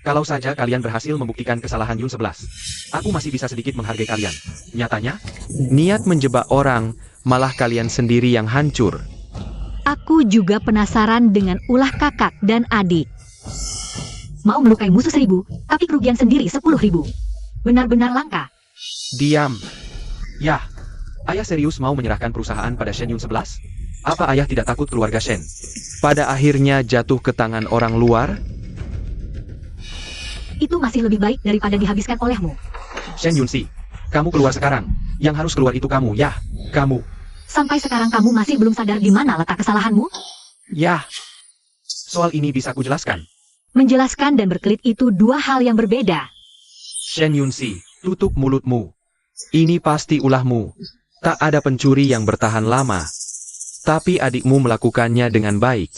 Speaker 2: Kalau saja kalian berhasil membuktikan kesalahan Yun 11, aku masih bisa sedikit menghargai kalian. Nyatanya, niat menjebak orang, malah kalian sendiri yang hancur.
Speaker 1: Aku juga penasaran dengan ulah kakak dan adik. Mau melukai musuh 1000, tapi kerugian sendiri 10.000. Benar-benar langka.
Speaker 2: Diam. Yah, ayah serius mau menyerahkan perusahaan pada Shen Yun 11? Apa ayah tidak takut keluarga Shen pada akhirnya jatuh ke tangan orang luar?
Speaker 1: Itu masih lebih baik daripada dihabiskan olehmu.
Speaker 2: Shen Yunsi, kamu keluar sekarang. Yang harus keluar itu kamu, ya, kamu.
Speaker 1: Sampai sekarang kamu masih belum sadar di mana letak kesalahanmu?
Speaker 2: Ya, soal ini bisa kujelaskan.
Speaker 1: Menjelaskan dan berkelit itu dua hal yang berbeda.
Speaker 2: Shen Yunsi, tutup mulutmu. Ini pasti ulahmu. Tak ada pencuri yang bertahan lama. Tapi adikmu melakukannya dengan baik.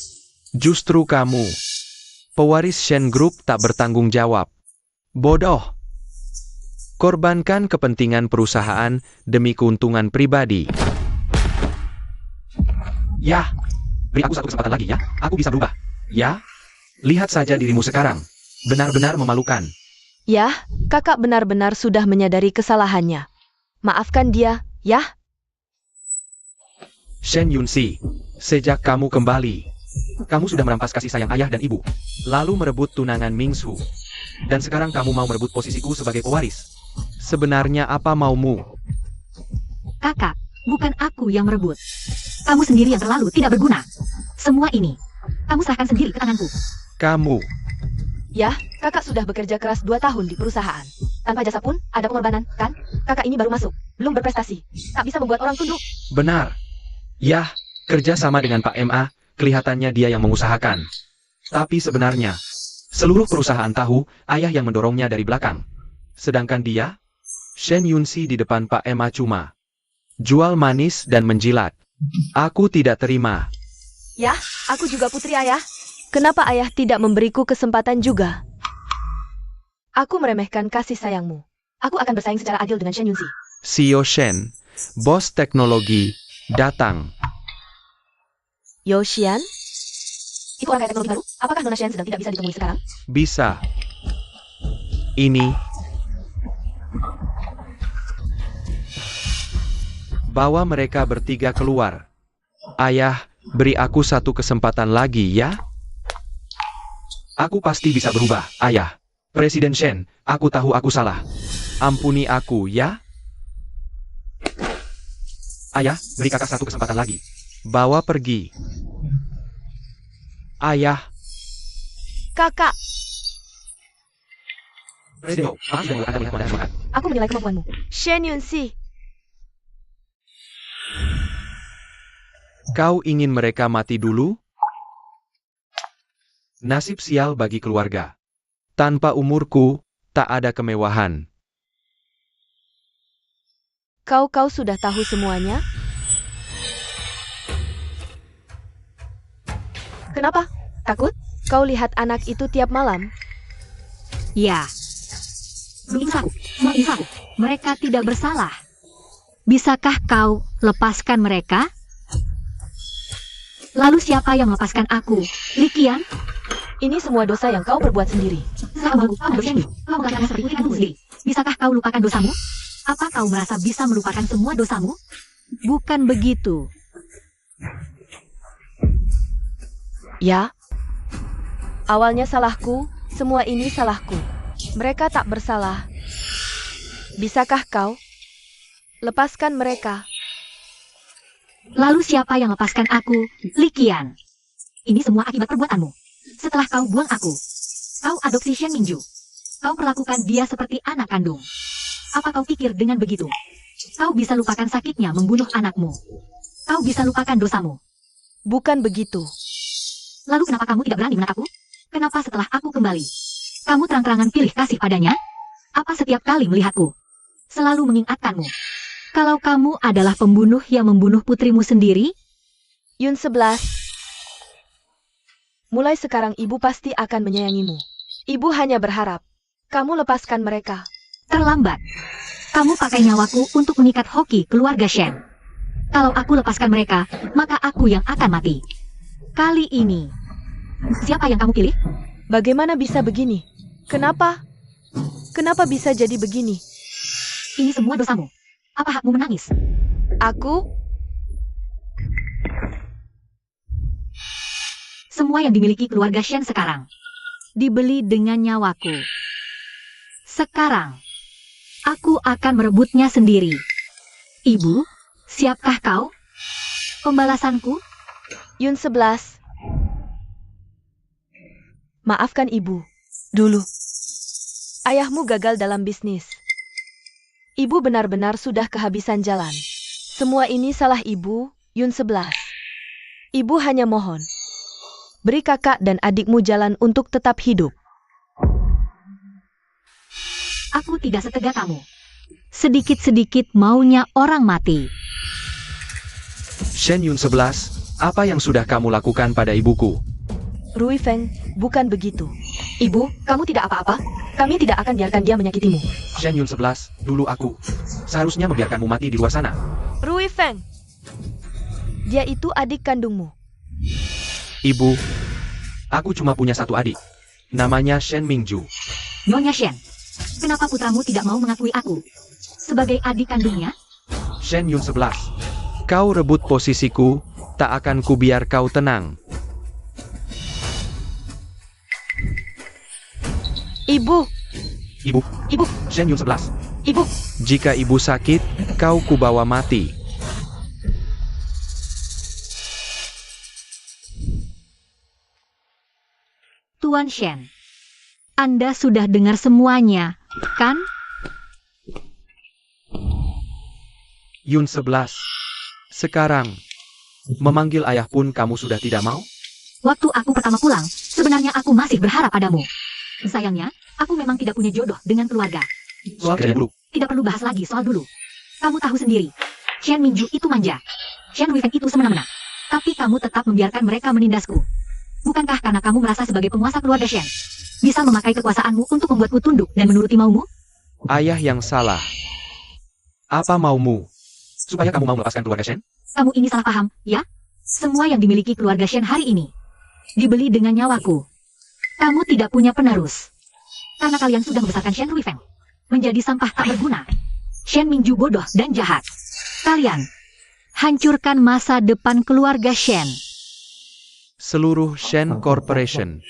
Speaker 2: Justru kamu, pewaris Shen Group, tak bertanggung jawab. Bodoh. Korbankan kepentingan perusahaan demi keuntungan pribadi. Ya, beri aku satu kesempatan lagi ya. Aku bisa berubah. Ya, lihat saja dirimu sekarang. Benar-benar memalukan.
Speaker 3: Ya, kakak benar-benar sudah menyadari kesalahannya. Maafkan dia, ya?
Speaker 2: Shen Yunsi, sejak kamu kembali, kamu sudah merampas kasih sayang ayah dan ibu, lalu merebut tunangan Mingsu. Dan sekarang kamu mau merebut posisiku sebagai pewaris. Sebenarnya apa maumu?
Speaker 1: Kakak, bukan aku yang merebut. Kamu sendiri yang terlalu tidak berguna. Semua ini, kamu serahkan sendiri ke tanganku.
Speaker 2: Kamu.
Speaker 3: Ya, kakak sudah bekerja keras 2 tahun di perusahaan. Tanpa jasa pun, ada pengorbanan, kan? Kakak ini baru masuk, belum berprestasi. Tak bisa membuat orang tunduk.
Speaker 2: Benar. Yah, kerja sama dengan Pak MA, kelihatannya dia yang mengusahakan. Tapi sebenarnya, seluruh perusahaan tahu, ayah yang mendorongnya dari belakang. Sedangkan dia, Shen Yunsi di depan Pak MA cuma jual manis dan menjilat. Aku tidak terima.
Speaker 3: Ya, aku juga putri ayah. Kenapa ayah tidak memberiku kesempatan juga? Aku meremehkan kasih sayangmu. Aku akan bersaing secara adil dengan Shen Yunsi.
Speaker 2: Xiao Shen, bos teknologi, datang.
Speaker 3: Yoshian?
Speaker 1: Itu orang kaya teknologi baru? Apakah Nona Shen sedang tidak bisa ditemui sekarang?
Speaker 2: Bisa. Ini. Bawa mereka bertiga keluar. Ayah, beri aku satu kesempatan lagi ya. Aku pasti bisa berubah, ayah. Presiden Shen, aku tahu aku salah. Ampuni aku ya. Ayah, beri kakak satu kesempatan lagi. Bawa pergi. Ayah.
Speaker 3: Kakak,
Speaker 2: Presiden, maaf sudah membuat Anda melihat wajah semangat.
Speaker 1: Aku menilai kemampuanmu.
Speaker 3: Shen Yunsi.
Speaker 2: Kau ingin mereka mati dulu? Nasib sial bagi keluarga. Tanpa umurku, tak ada kemewahan.
Speaker 3: Kau sudah tahu semuanya? Kenapa? Takut? Kau lihat anak itu tiap malam?
Speaker 1: Ya. Semua ini salah. Mereka tidak bersalah. Bisakah kau lepaskan mereka? Lalu siapa yang melepaskan aku? Likian?
Speaker 3: Ini semua dosa yang kau perbuat sendiri.
Speaker 1: Sahabatku, kau dosa ini. Kau mengatakan seperti itu denganmu sendiri. Bisakah kau lupakan dosamu? Apa kau merasa bisa melupakan semua dosamu? Bukan begitu.
Speaker 3: Ya. Awalnya salahku, semua ini salahku. Mereka tak bersalah. Bisakah kau lepaskan mereka?
Speaker 1: Lalu siapa yang lepaskan aku? Likian. Ini semua akibat perbuatanmu. Setelah kau buang aku, kau adopsi Shen Mingju. Kau perlakukan dia seperti anak kandung. Apa kau pikir dengan begitu? Kau bisa lupakan sakitnya membunuh anakmu. Kau bisa lupakan dosamu.
Speaker 3: Bukan begitu.
Speaker 1: Lalu kenapa kamu tidak berani menatapku? Kenapa setelah aku kembali, kamu terang-terangan pilih kasih padanya? Apa setiap kali melihatku, selalu mengingatkanmu, kalau kamu adalah pembunuh yang membunuh putrimu sendiri?
Speaker 3: Yun 11. Mulai sekarang ibu pasti akan menyayangimu. Ibu hanya berharap kamu lepaskan mereka.
Speaker 1: Terlambat. Kamu pakai nyawaku untuk mengikat hoki keluarga Shen. Kalau aku lepaskan mereka, maka aku yang akan mati. Kali ini, siapa yang kamu pilih?
Speaker 3: Bagaimana bisa begini? Kenapa? Kenapa bisa jadi begini?
Speaker 1: Ini semua dosamu. Apa hakmu menangis?
Speaker 3: Aku?
Speaker 1: Semua yang dimiliki keluarga Shen sekarang dibeli dengan nyawaku. Sekarang, aku akan merebutnya sendiri. Ibu, siapkah kau? Pembalasanku?
Speaker 3: Yun 11. Maafkan ibu. Dulu, ayahmu gagal dalam bisnis. Ibu benar-benar sudah kehabisan jalan. Semua ini salah ibu, Yun 11. Ibu hanya mohon, beri kakak dan adikmu jalan untuk tetap hidup.
Speaker 1: Aku tidak setegak kamu. Sedikit-sedikit maunya orang mati.
Speaker 2: Shen Yun 11, apa yang sudah kamu lakukan pada ibuku?
Speaker 3: Rui Feng, bukan begitu.
Speaker 1: Ibu, kamu tidak apa-apa. Kami tidak akan biarkan dia menyakitimu.
Speaker 2: Shen Yun 11, dulu aku seharusnya membiarkanmu mati di luar sana.
Speaker 3: Rui Feng, dia itu adik kandungmu.
Speaker 2: Ibu, aku cuma punya satu adik. Namanya Shen Mingju.
Speaker 1: Nyonya Shen, kenapa putramu tidak mau mengakui aku sebagai adik kandungnya?
Speaker 2: Shen Yun 11, kau rebut posisiku, tak akan kubiar kau tenang.
Speaker 3: Ibu,
Speaker 2: Ibu, Shen Yun 11,
Speaker 1: Ibu,
Speaker 2: jika ibu sakit, kau kubawa mati.
Speaker 1: Tuan Shen, Anda sudah dengar semuanya, kan?
Speaker 2: Yun 11, sekarang, memanggil ayah pun kamu sudah tidak mau?
Speaker 1: Waktu aku pertama pulang, sebenarnya aku masih berharap padamu. Sayangnya, aku memang tidak punya jodoh dengan keluarga.
Speaker 2: Soal kerja dulu.
Speaker 1: Tidak perlu bahas lagi soal dulu. Kamu tahu sendiri, Shen Mingju itu manja. Shen Ruifeng itu semena-mena. Tapi kamu tetap membiarkan mereka menindasku. Bukankah karena kamu merasa sebagai penguasa keluarga Shen, bisa memakai kekuasaanmu untuk membuatku tunduk dan menuruti maumu?
Speaker 2: Ayah yang salah. Apa maumu? Supaya kamu mau melepaskan keluarga Shen?
Speaker 1: Kamu ini salah paham, ya? Semua yang dimiliki keluarga Shen hari ini dibeli dengan nyawaku. Kamu tidak punya penerus. Karena kalian sudah membesarkan Shen Ruifeng menjadi sampah tak berguna. Shen Mingju bodoh dan jahat. Kalian hancurkan masa depan keluarga Shen.
Speaker 2: Seluruh Shen Corporation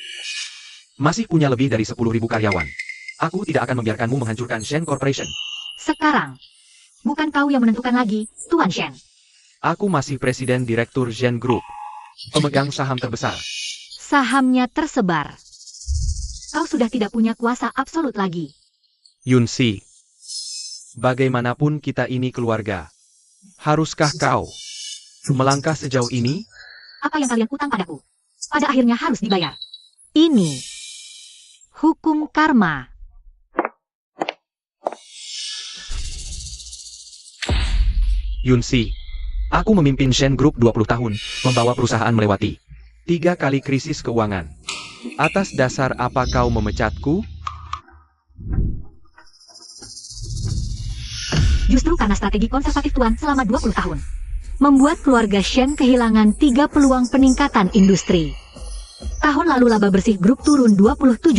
Speaker 2: masih punya lebih dari 10.000 karyawan. Aku tidak akan membiarkanmu menghancurkan Shen Corporation.
Speaker 1: Sekarang, bukan kau yang menentukan lagi, Tuan Shen.
Speaker 2: Aku masih Presiden Direktur Shen Group, pemegang saham terbesar.
Speaker 1: Sahamnya tersebar. Kau sudah tidak punya kuasa absolut lagi.
Speaker 2: Yun Si, bagaimanapun kita ini keluarga. Haruskah kau melangkah sejauh ini?
Speaker 1: Apa yang kalian utang padaku, pada akhirnya harus dibayar. Ini hukum karma.
Speaker 2: Yun Si, aku memimpin Shen Group 20 tahun, membawa perusahaan melewati 3 kali krisis keuangan. Atas dasar apa kau memecatku?
Speaker 1: Justru karena strategi konservatif Tuan selama 20 tahun, membuat keluarga Shen kehilangan 3 peluang peningkatan industri. Tahun lalu laba bersih grup turun 27%.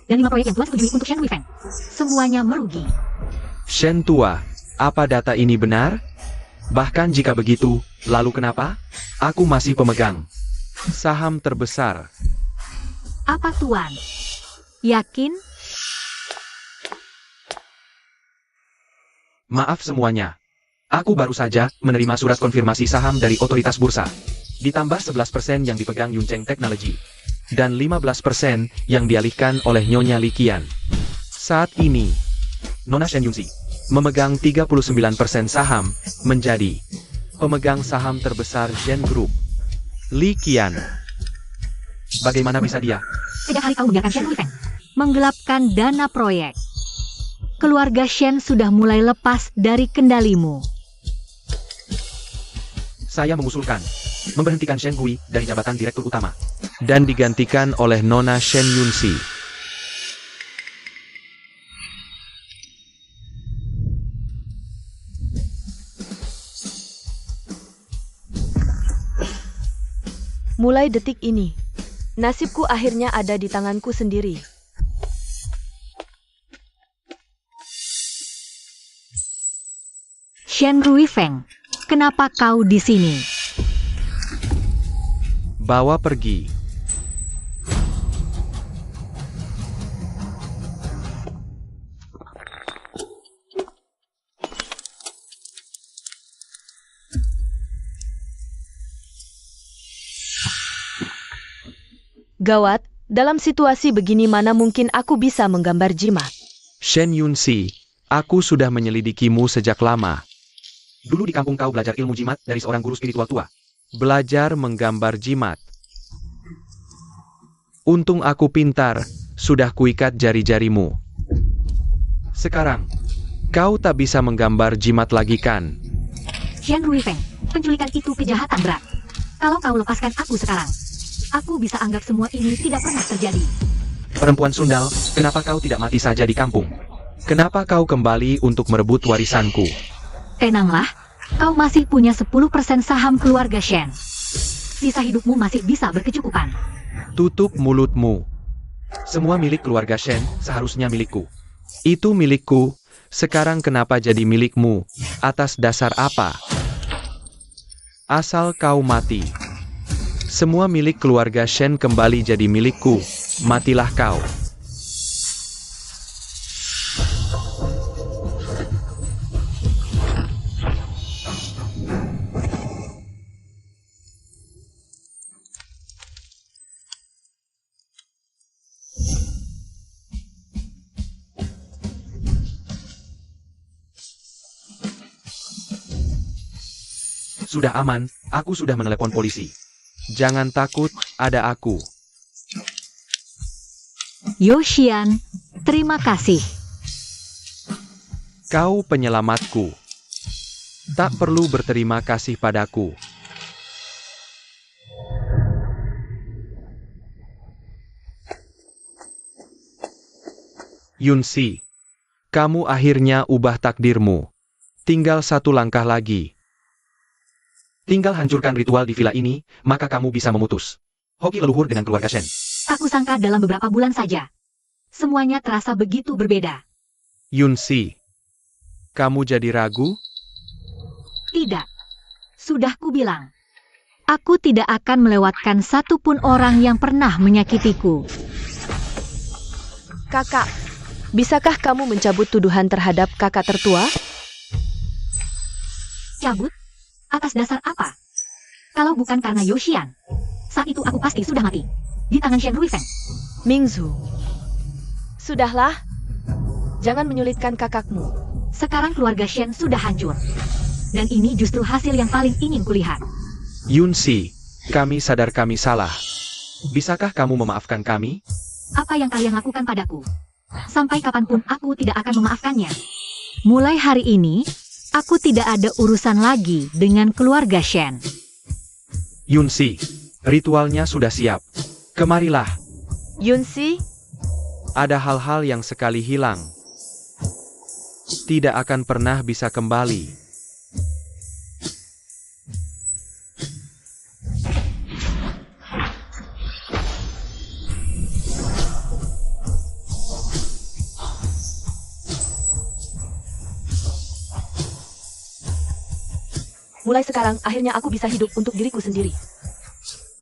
Speaker 1: Dan 5 proyek yang Tuan setujui untuk Shen Ruifeng, semuanya merugi.
Speaker 2: Shen tua, apa data ini benar? Bahkan jika begitu, lalu kenapa? Aku masih pemegang saham terbesar.
Speaker 1: Apa Tuan? Yakin?
Speaker 2: Maaf semuanya. Aku baru saja menerima surat konfirmasi saham dari otoritas bursa. Ditambah 11% yang dipegang Yuncheng Technology. Dan 15% yang dialihkan oleh Nyonya Li Qian. Saat ini, Nona Shen Yunxi memegang 39% saham, menjadi pemegang saham terbesar Shen Group. Li Qian, bagaimana bisa dia?
Speaker 1: Sejak hari kau membiarkan Shen Ruifeng menggelapkan dana proyek, keluarga Shen sudah mulai lepas dari kendalimu.
Speaker 2: Saya mengusulkan memberhentikan Shen Gui dari jabatan direktur utama dan digantikan oleh Nona Shen Yunxi.
Speaker 3: Mulai detik ini, nasibku akhirnya ada di tanganku sendiri.
Speaker 1: Shen Ruifeng, kenapa kau di sini?
Speaker 2: Bawa pergi.
Speaker 3: Gawat, dalam situasi begini mana mungkin aku bisa menggambar jimat.
Speaker 2: Shen Yunxi, aku sudah menyelidikimu sejak lama. Dulu di kampung kau belajar ilmu jimat dari seorang guru spiritual tua. Belajar menggambar jimat. Untung aku pintar, sudah kuikat jari-jarimu. Sekarang, kau tak bisa menggambar jimat lagi kan?
Speaker 1: Shen Ruifeng, penculikan itu kejahatan berat. Kalau kau lepaskan aku sekarang, aku bisa anggap semua ini tidak pernah terjadi.
Speaker 2: Perempuan sundal, kenapa kau tidak mati saja di kampung? Kenapa kau kembali untuk merebut warisanku?
Speaker 1: Tenanglah, kau masih punya 10% saham keluarga Shen. Sisa hidupmu masih bisa berkecukupan.
Speaker 2: Tutup mulutmu. Semua milik keluarga Shen seharusnya milikku. Itu milikku, sekarang kenapa jadi milikmu? Atas dasar apa? Asal kau mati. Semua milik keluarga Shen kembali jadi milikku. Matilah kau. Sudah aman, aku sudah menelepon polisi. Jangan takut, ada aku.
Speaker 1: Yoshian, terima kasih.
Speaker 2: Kau penyelamatku. Tak perlu berterima kasih padaku. Yunxi, kamu akhirnya ubah takdirmu. Tinggal satu langkah lagi. Tinggal hancurkan ritual di villa ini, maka kamu bisa memutus hoki leluhur dengan keluarga Shen.
Speaker 1: Aku sangka dalam beberapa bulan saja. Semuanya terasa begitu berbeda.
Speaker 2: Yunxi, kamu jadi ragu?
Speaker 1: Tidak. Sudah kubilang. Aku tidak akan melewatkan satupun orang yang pernah menyakitiku.
Speaker 3: Kakak, bisakah kamu mencabut tuduhan terhadap kakak tertua?
Speaker 1: Cabut? Atas dasar apa? Kalau bukan karena Yoshian, saat itu aku pasti sudah mati. Di tangan Shen Ruifeng.
Speaker 3: Mingzu. Sudahlah. Jangan menyulitkan kakakmu.
Speaker 1: Sekarang keluarga Shen sudah hancur. Dan ini justru hasil yang paling ingin kulihat.
Speaker 2: Yunxi, kami sadar kami salah. Bisakah kamu memaafkan kami?
Speaker 1: Apa yang kalian lakukan padaku? Sampai kapanpun aku tidak akan memaafkannya. Mulai hari ini, aku tidak ada urusan lagi dengan keluarga Shen.
Speaker 2: Yunxi, ritualnya sudah siap. Kemarilah.
Speaker 3: Yunxi,
Speaker 2: Ada hal-hal yang sekali hilang. Tidak akan pernah bisa kembali.
Speaker 3: mulai sekarang akhirnya aku bisa hidup untuk diriku sendiri.